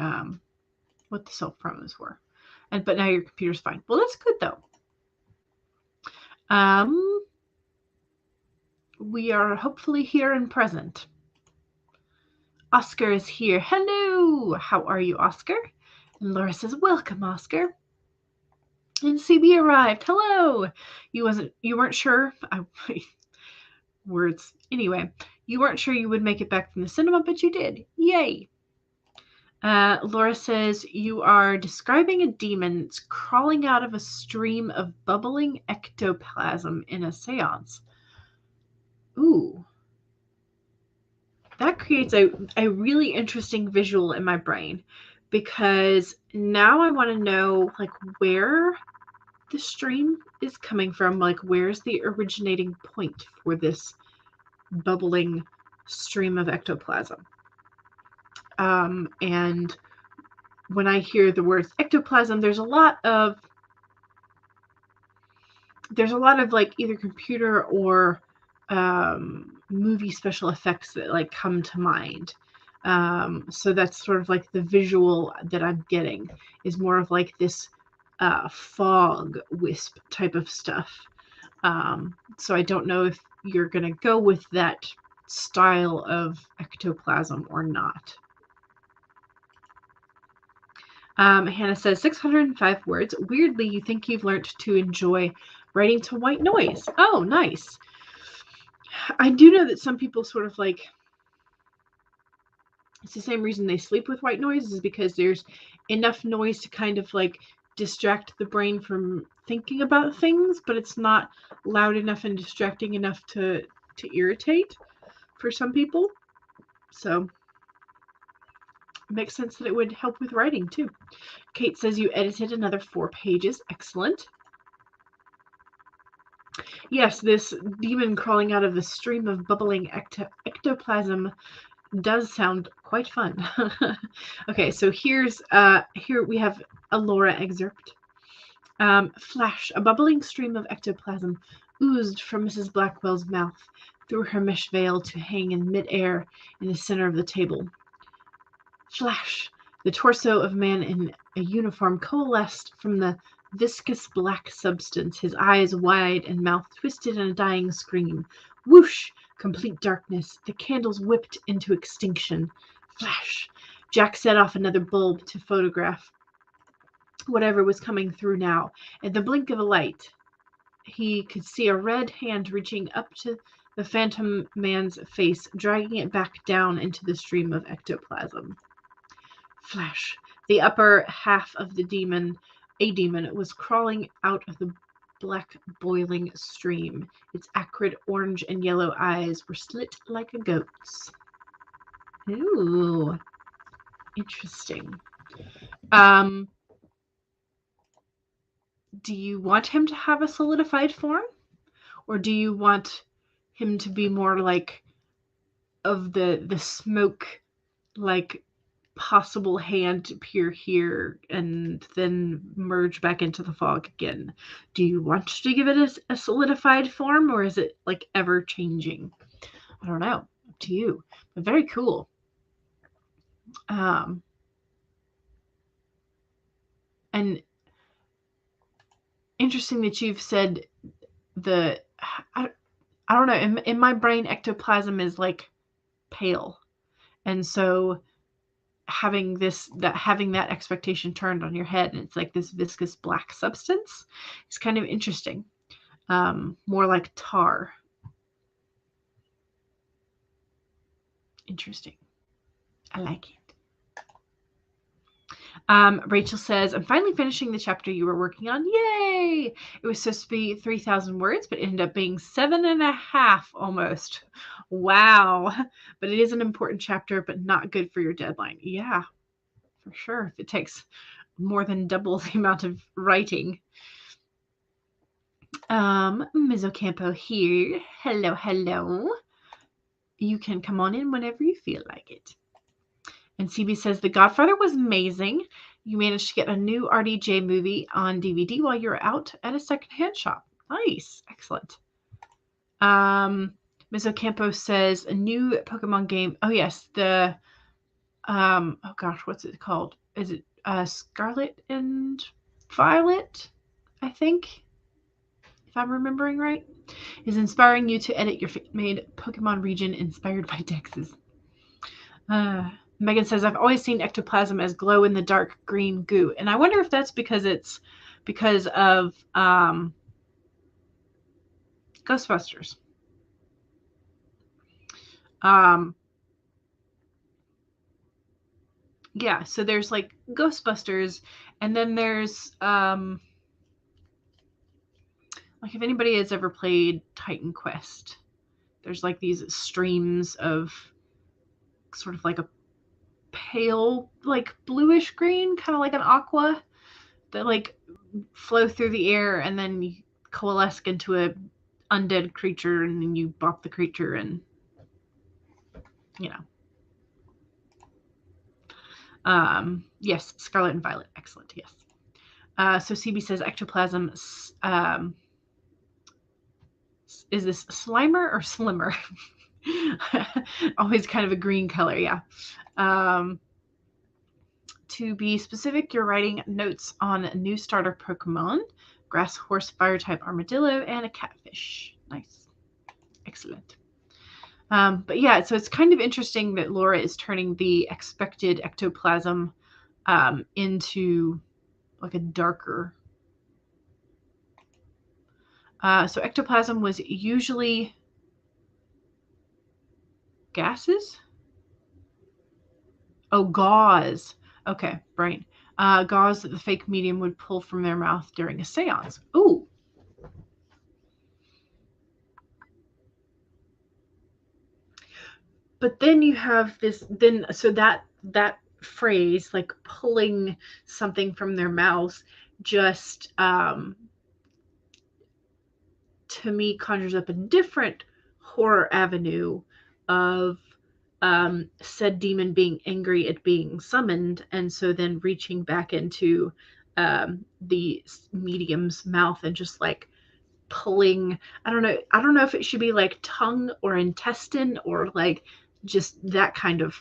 self promos were. But now your computer's fine. Well, that's good though. We are hopefully here and present. Oscar is here. Hello. How are you, Oscar? And Laura says, "Welcome, Oscar." And CB arrived. Hello. You weren't sure. Words. Anyway, you weren't sure you would make it back from the cinema, but you did. Yay. Laura says, "You are describing a demon crawling out of a stream of bubbling ectoplasm in a seance." Ooh. That creates a really interesting visual in my brain, because now I want to know like where the stream is coming from, like where's the originating point for this bubbling stream of ectoplasm. And when I hear the words ectoplasm, there's a lot of like either computer or movie special effects that like come to mind. So that's sort of like the visual that I'm getting is more of like this fog wisp type of stuff. So I don't know if you're going to go with that style of ectoplasm or not. Hannah says 605 words. Weirdly, you think you've learned to enjoy writing to white noise. Oh, nice. I do know that some people sort of like, it's the same reason they sleep with white noise, is because there's enough noise to kind of like distract the brain from thinking about things, but it's not loud enough and distracting enough to irritate for some people. So it makes sense that it would help with writing too. Kate says you edited another 4 pages. Excellent. Yes, this demon crawling out of the stream of bubbling ectoplasm does sound quite fun. Okay, so here we have a Laura excerpt. Flash, a bubbling stream of ectoplasm oozed from Mrs. Blackwell's mouth. through her mesh veil to hang in midair in the center of the table. Flash! The torso of a man in a uniform coalesced from the viscous black substance, his eyes wide and mouth twisted in a dying scream. Whoosh! Complete darkness. The candles whipped into extinction. Flash! Jack set off another bulb to photograph whatever was coming through now. At the blink of a light, he could see a red hand reaching up to the phantom man's face, dragging it back down into the stream of ectoplasm. Flash! The upper half of a demon, was crawling out of the black boiling stream. Its acrid orange and yellow eyes were slit like a goat's. Ooh, interesting. Do you want him to have a solidified form? Or do you want him to be more like of the smoke, like possible hand to appear here and then merge back into the fog again? Do you want to give it a solidified form, or is it like ever changing? I don't know. Up to you. But very cool. And interesting that you've said I don't know, in my brain ectoplasm is like pale, and so having that expectation turned on your head and it's like this viscous black substance is kind of interesting. More like tar. Interesting. I like it. Rachel says, I'm finally finishing the chapter you were working on. Yay! It was supposed to be 3,000 words, but it ended up being 7.5 almost. Wow. But it is an important chapter, but not good for your deadline. Yeah, for sure. If it takes more than double the amount of writing. Ms. Ocampo here. Hello, hello. You can come on in whenever you feel like it. And CB says, The Godfather was amazing. You managed to get a new RDJ movie on DVD while you were out at a secondhand shop. Nice. Excellent. Ms. Ocampo says, a new Pokemon game. Oh, yes. The, oh gosh, what's it called? Is it Scarlet and Violet, I think, if I'm remembering right, is inspiring you to edit your made Pokemon region inspired by Dex's. Megan says, I've always seen ectoplasm as glow-in-the-dark green goo. And I wonder if that's because of Ghostbusters. Yeah, so there's like Ghostbusters, and then there's like if anybody has ever played Titan Quest, there's like these streams of sort of like a pale, like bluish green, kind of like an aqua, that like flow through the air and then you coalesce into a undead creature, and then you bop the creature, and yes, Scarlet and Violet, excellent. Yes. So CB says ectoplasm. Is this Slimer or Slimmer? Always kind of a green color, yeah. To be specific, you're writing notes on a new starter Pokemon, grass, horse, fire type armadillo, and a catfish. Nice. Excellent. But yeah, so it's kind of interesting that Laura is turning the expected ectoplasm into like a darker. So ectoplasm was usually gases? Oh, gauze. Okay, brain. Gauze that the fake medium would pull from their mouth during a seance. Ooh. But then you have this, so that phrase, like pulling something from their mouth, just to me conjures up a different horror avenue of said demon being angry at being summoned, and so then reaching back into the medium's mouth and just like pulling. I don't know if it should be like tongue or intestine or like just that kind of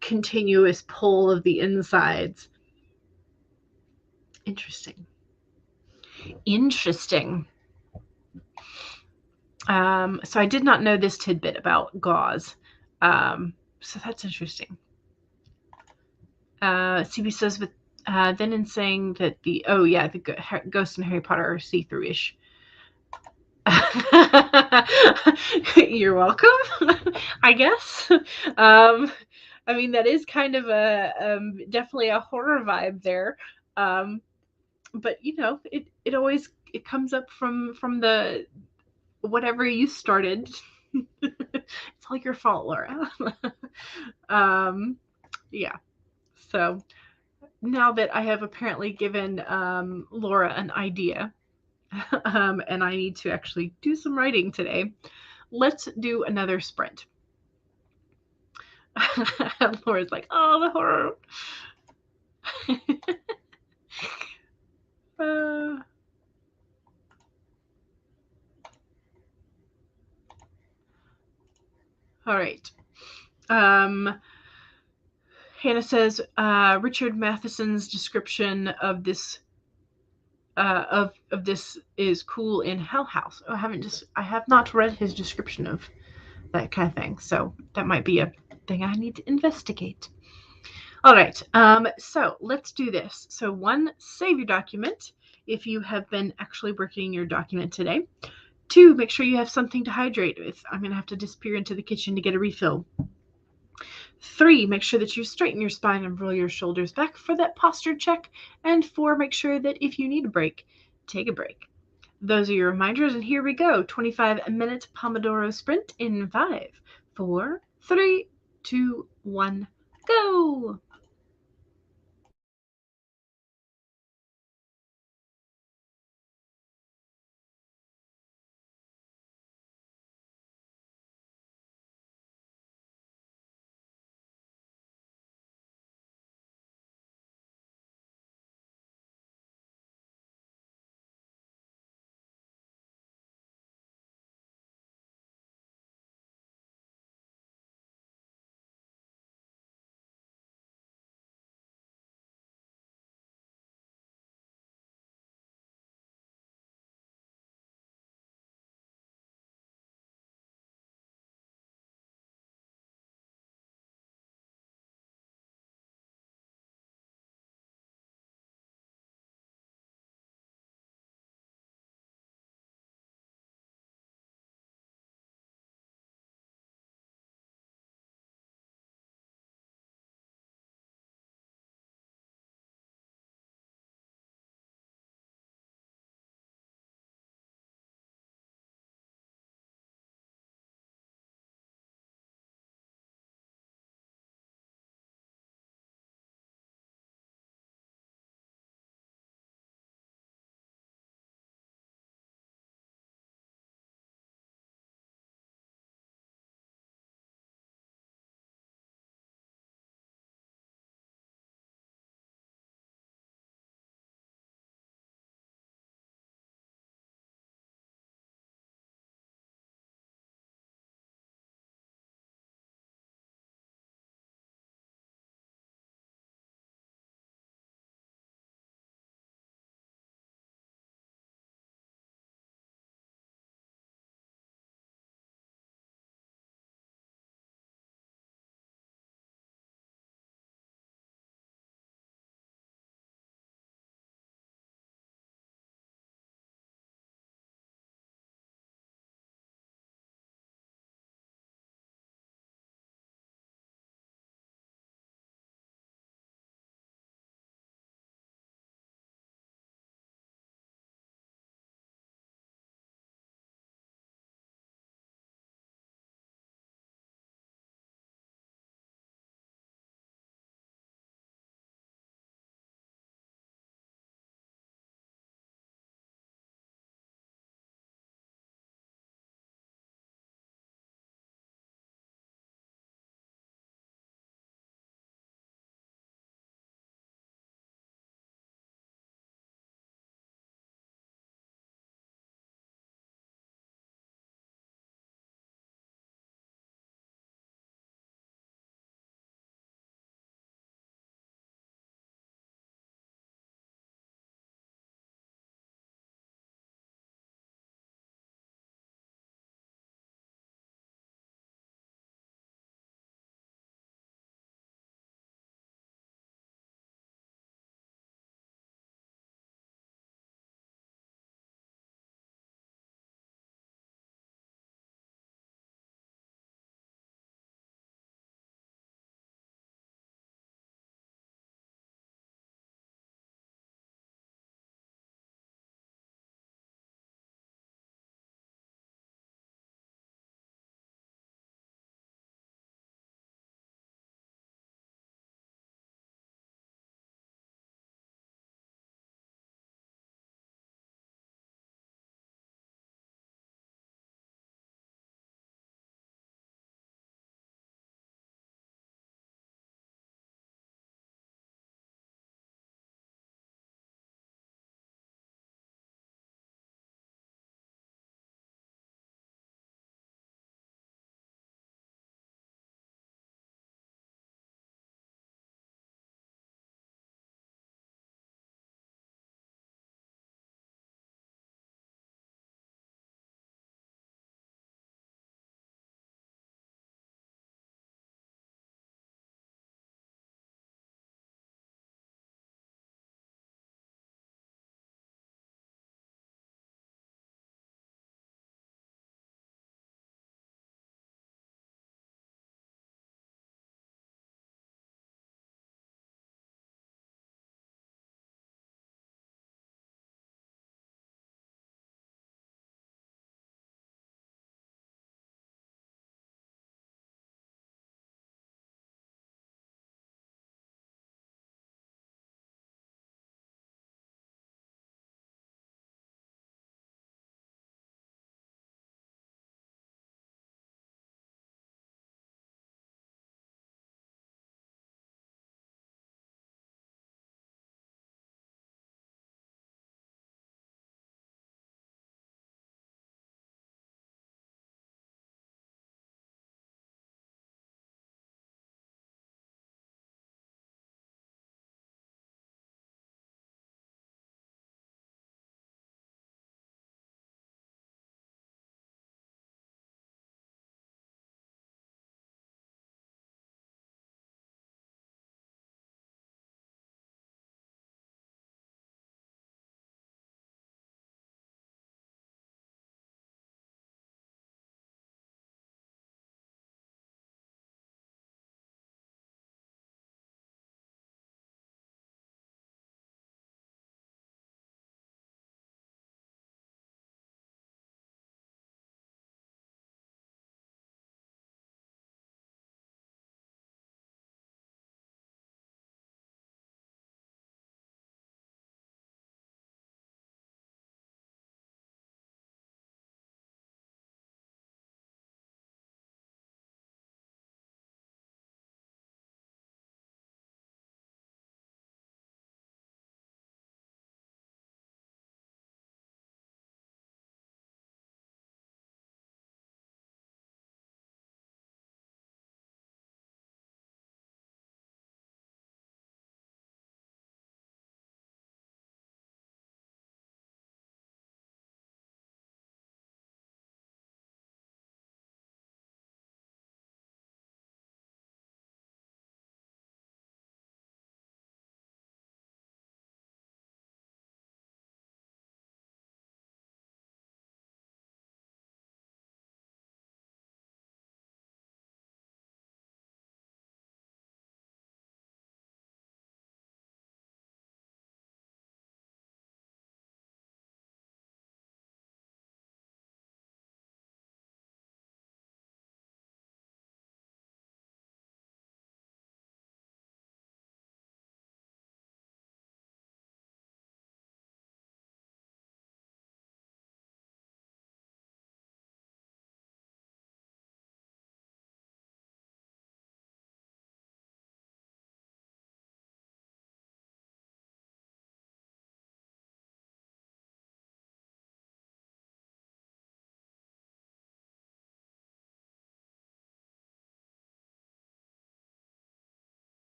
continuous pull of the insides. Interesting. Interesting. So I did not know this tidbit about gauze. So that's interesting. CB says with then in saying that the ghosts in Harry Potter are see-through-ish. You're welcome. I guess. I mean that is kind of a definitely a horror vibe there. But you know, it always it comes up from the whatever you started. It's all your fault, Laura. Yeah. So now that I have apparently given Laura an idea, and I need to actually do some writing today, let's do another sprint. Laura's like, oh, the horror. All right. Hannah says Richard Matheson's description of this of this is cool in Hell House. Oh, I have not read his description of that kind of thing, so that might be a thing I need to investigate. All right, so let's do this. So one, save your document if you have been actually working your document today. 2, make sure you have something to hydrate with. I'm going to have to disappear into the kitchen to get a refill. 3, make sure that you straighten your spine and roll your shoulders back for that posture check. And 4, make sure that if you need a break, take a break. Those are your reminders, and here we go. 25-minute Pomodoro sprint in 5, 4, 3, 2, 1, go!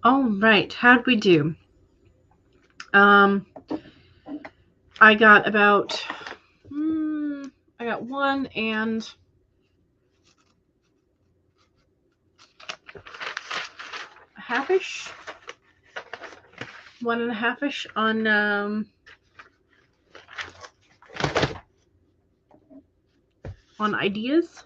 All right, how'd we do? I got about, I got 1 and a half-ish, 1.5-ish on ideas.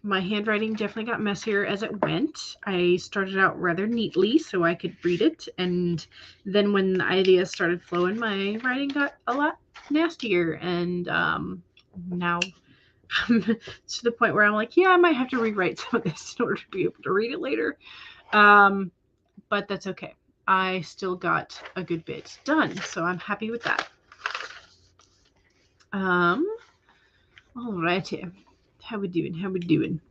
My handwriting definitely got messier as it went. I started out rather neatly so I could read it, and then when the ideas started flowing, my writing got a lot nastier, and now I'm to the point where I'm like, yeah, I might have to rewrite some of this in order to be able to read it later. But that's okay. I still got a good bit done, so I'm happy with that. Alrighty. How we doing? How we doing?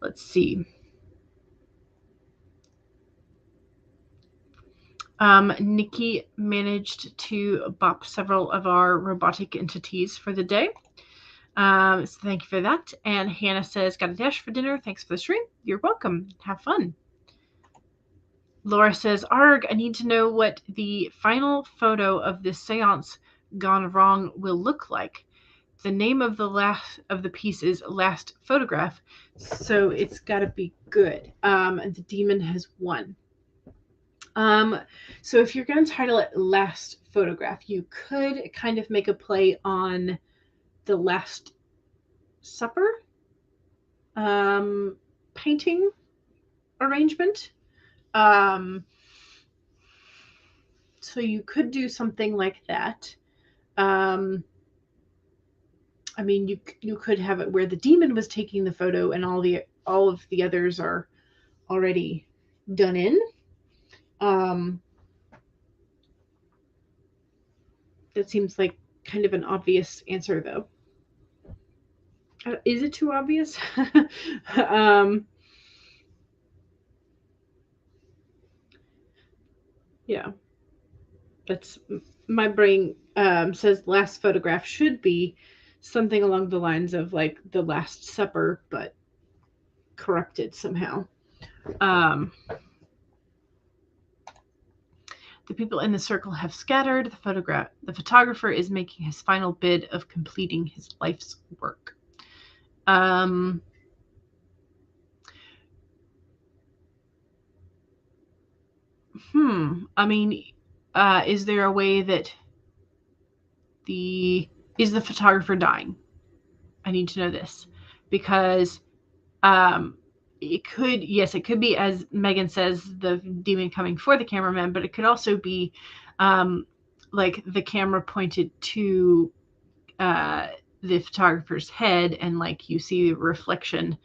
Let's see. Nikki managed to bop several of our robotic entities for the day. So thank you for that. And Hannah says, got a dash for dinner. Thanks for the stream. You're welcome. Have fun. Laura says, arg, I need to know what the final photo of this seance gone wrong will look like. The name of the piece is Last Photograph, so it's got to be good. And the demon has won. So if you're going to title it Last Photograph, you could kind of make a play on the Last Supper painting arrangement. So you could do something like that. I mean, you could have it where the demon was taking the photo and all of the others are already done in. That seems like kind of an obvious answer, though. Is it too obvious? Yeah. That's my brain says Last Photograph should be something along the lines of like The Last Supper, but corrupted somehow. The people in the circle have scattered. The photographer is making his final bid of completing his life's work. I mean, is there a way that is the photographer dying? I need to know this because it could be, as Megan says, the demon coming for the cameraman, but it could also be like the camera pointed to the photographer's head and like you see the reflection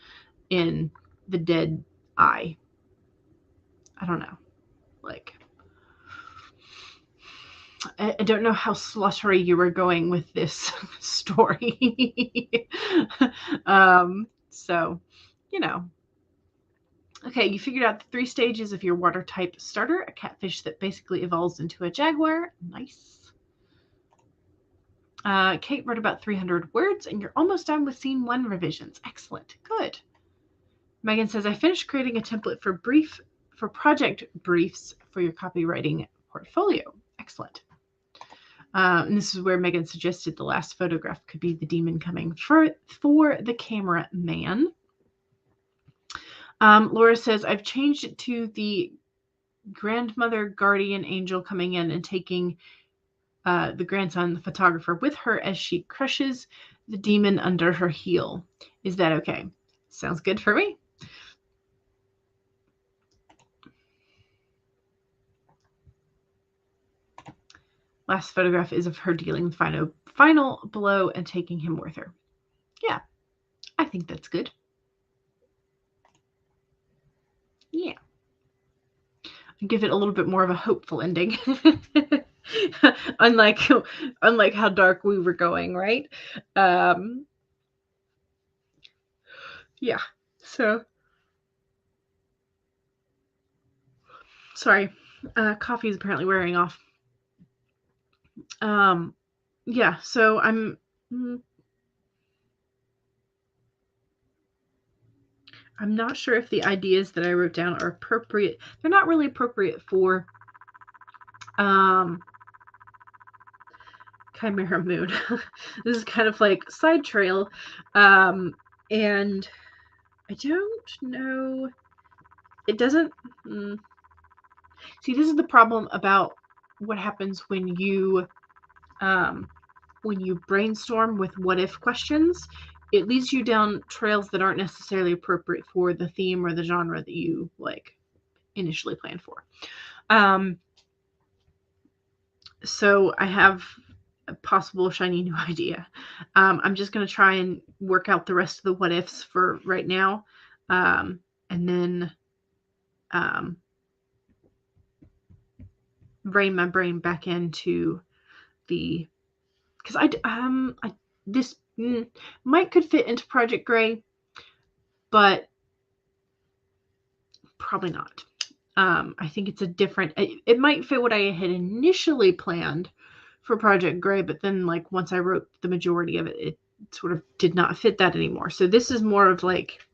in the dead eye. I don't know. Like, I don't know how sluttery you were going with this story. So, you know. Okay, you figured out the 3 stages of your water type starter, a catfish that basically evolves into a jaguar. Nice. Kate wrote about 300 words, and you're almost done with scene 1 revisions. Excellent. Good. Megan says, I finished creating a template for project briefs for your copywriting portfolio. Excellent. And this is where Megan suggested the last photograph could be the demon coming for the camera man. Laura says, I've changed it to the grandmother guardian angel coming in and taking the grandson, the photographer, with her as she crushes the demon under her heel. Is that okay? Sounds good for me. Last photograph is of her dealing the final blow and taking him with her. Yeah, I think that's good. Yeah. Give it a little bit more of a hopeful ending. unlike how dark we were going, right? Yeah. So sorry. Coffee is apparently wearing off. yeah, so I'm not sure if the ideas that I wrote down are appropriate. They're not really appropriate for Chimera Moon. This is kind of like side trail. And I don't know. It doesn't. See, this is the problem about what happens when you brainstorm with what if questions. It leads you down trails that aren't necessarily appropriate for the theme or the genre that you like initially planned for. So I have a possible shiny new idea. I'm just going to try and work out the rest of the what ifs for right now. And then rein my brain back into the, because this might could fit into Project Gray, but probably not. I think it's a different, it might fit what I had initially planned for Project Gray, but then like once I wrote the majority of it, it sort of did not fit that anymore. So this is more of like,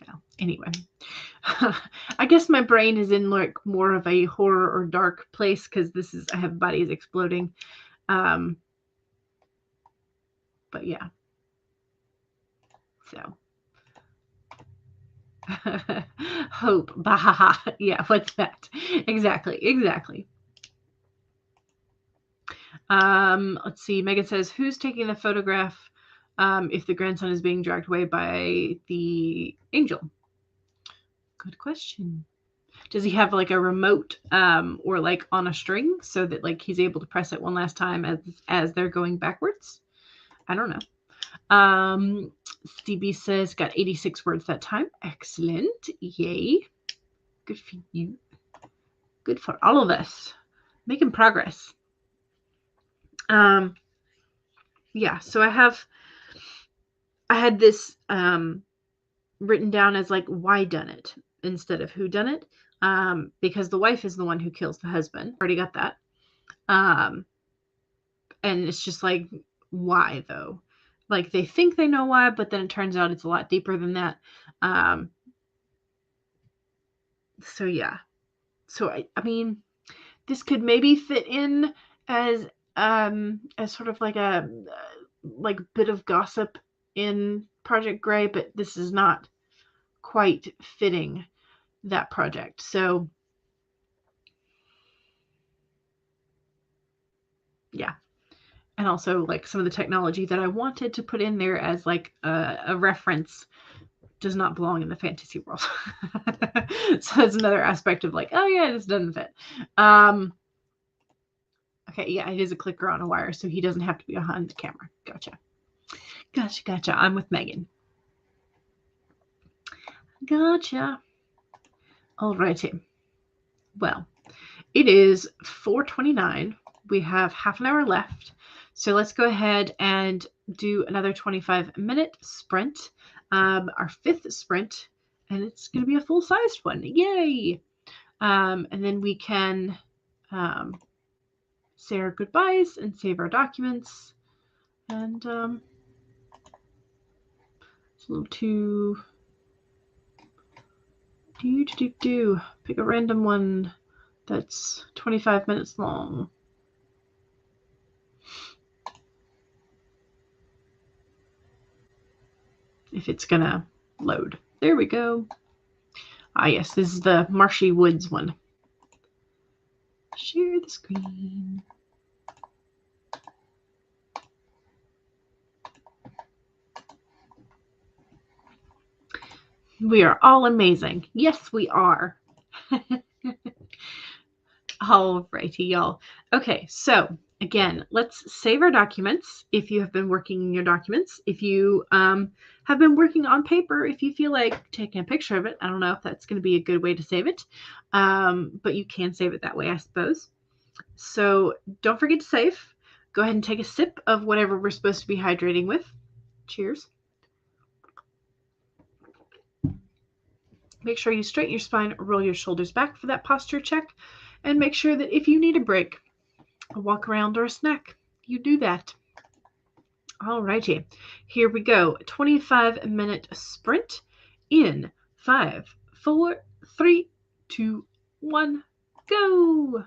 well, anyway. I guess my brain is in like more of a horror or dark place because this is, I have bodies exploding. But yeah. So. Hope. Bahaha. Yeah, what's that? Exactly. Let's see. Megan says, who's taking the photograph if the grandson is being dragged away by the angel? Good question. Does he have like a remote or like on a string so that like he's able to press it one last time as they're going backwards? I don't know. Stevie says got 86 words that time. Excellent. Yay. Good for you. Good for all of us. Making progress. Yeah, so I had this written down as like why done it instead of who done it, because the wife is the one who kills the husband. Already got that. And it's just like, why though? Like they think they know why, but then it turns out it's a lot deeper than that. So yeah. So I mean, this could maybe fit in as sort of like a like bit of gossip in Project Gray, but this is not quite fitting that project. So yeah. And also like some of the technology that I wanted to put in there as like a reference does not belong in the fantasy world. So that's another aspect of like, oh yeah, this doesn't fit. Okay, yeah, it is a clicker on a wire, so he doesn't have to be behind the camera. Gotcha. I'm with Megan. Gotcha. Alrighty. Well, it is 4:29. We have half an hour left. So let's go ahead and do another 25-minute sprint. Our fifth sprint, and it's going to be a full-sized one. Yay! And then we can say our goodbyes and save our documents. And it's a little too... Pick a random one that's 25 minutes long. If it's gonna load. There we go. Ah, yes, this is the Marshy Woods one. Share the screen. We are all amazing. Yes, we are. Alrighty, y'all. Okay, so again, let's save our documents if you have been working in your documents. If you have been working on paper, if you feel like taking a picture of it, I don't know if that's going to be a good way to save it, but you can save it that way, I suppose. So don't forget to save. Go ahead and take a sip of whatever we're supposed to be hydrating with. Cheers. Make sure you straighten your spine, roll your shoulders back for that posture check, and make sure that if you need a break, a walk around, or a snack. You do that. Alrighty, here we go. 25-minute sprint in 5, 4, 3, 2, 1, go.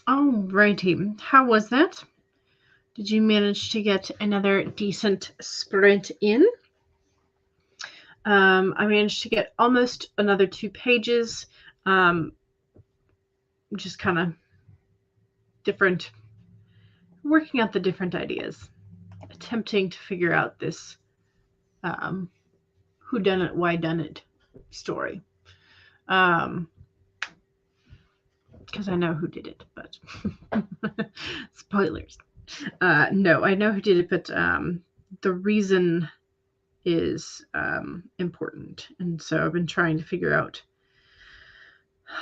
Alrighty. How was that? Did you manage to get another decent sprint in? I managed to get almost another 2 pages. Just kind of different, working out the different ideas, attempting to figure out this who done it, why done it story. Because I know who did it, but spoilers. No, I know who did it, but the reason is important. And so I've been trying to figure out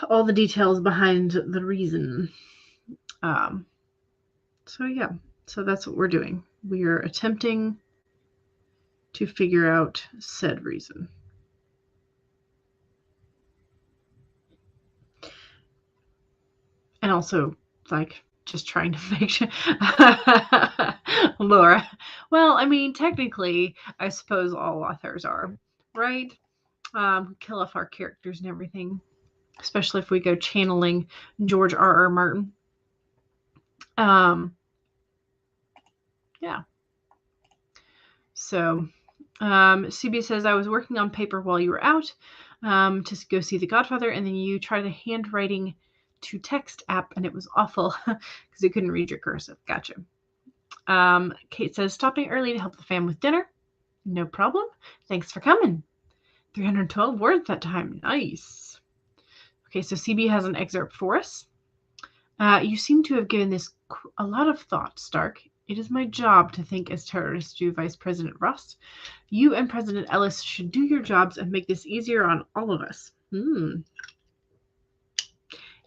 all the details behind the reason. So yeah, so that's what we're doing. We are attempting to figure out said reason. And also, like, just trying to make sure. Laura. Well, I mean, technically, I suppose all authors are, right? Kill off our characters and everything, especially if we go channeling George R.R. Martin. Yeah. So, CB says, I was working on paper while you were out to go see The Godfather, and then you tried a handwriting to text app, and it was awful because you couldn't read your cursive. Gotcha. Kate says, stopping early to help the fam with dinner. No problem. Thanks for coming. 312 words that time. Nice. Okay, so CB has an excerpt for us. You seem to have given this a lot of thought, Stark. It is my job to think as terrorists do, Vice President Ross. You and President Ellis should do your jobs and make this easier on all of us.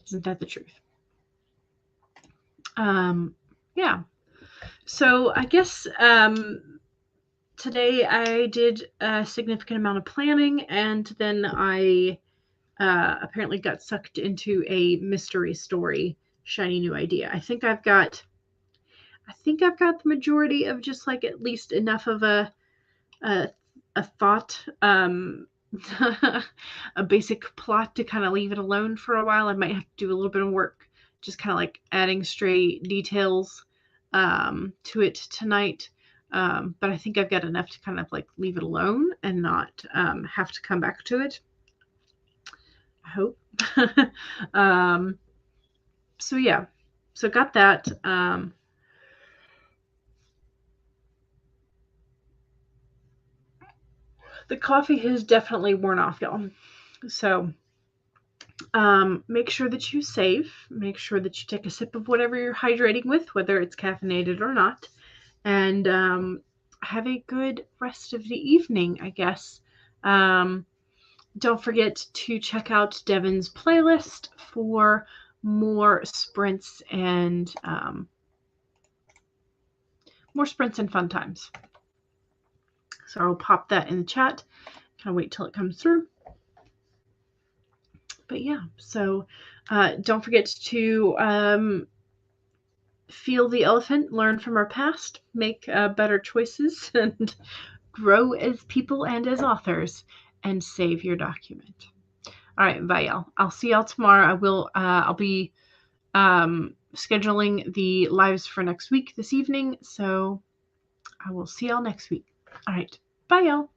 Isn't that the truth? Yeah. So I guess today I did a significant amount of planning, and then I apparently got sucked into a mystery story, shiny new idea. I think I've got the majority of just like at least enough of a thought, a basic plot to kind of leave it alone for a while. I might have to do a little bit of work, just kind of like adding stray details to it tonight. But I think I've got enough to kind of like leave it alone and not have to come back to it. I hope. So yeah, so got that. The coffee has definitely worn off, y'all. So make sure that you save. Make sure that you take a sip of whatever you're hydrating with, whether it's caffeinated or not. And have a good rest of the evening, I guess. Don't forget to check out Devin's playlist for more sprints and fun times. So I'll pop that in the chat. Kind of wait till it comes through. But yeah, so don't forget to feel the elephant, learn from our past, make better choices, and grow as people and as authors, and save your document. All right, bye, y'all. I'll see y'all tomorrow. I'll be scheduling the lives for next week this evening, so I will see y'all next week. All right, bye, y'all.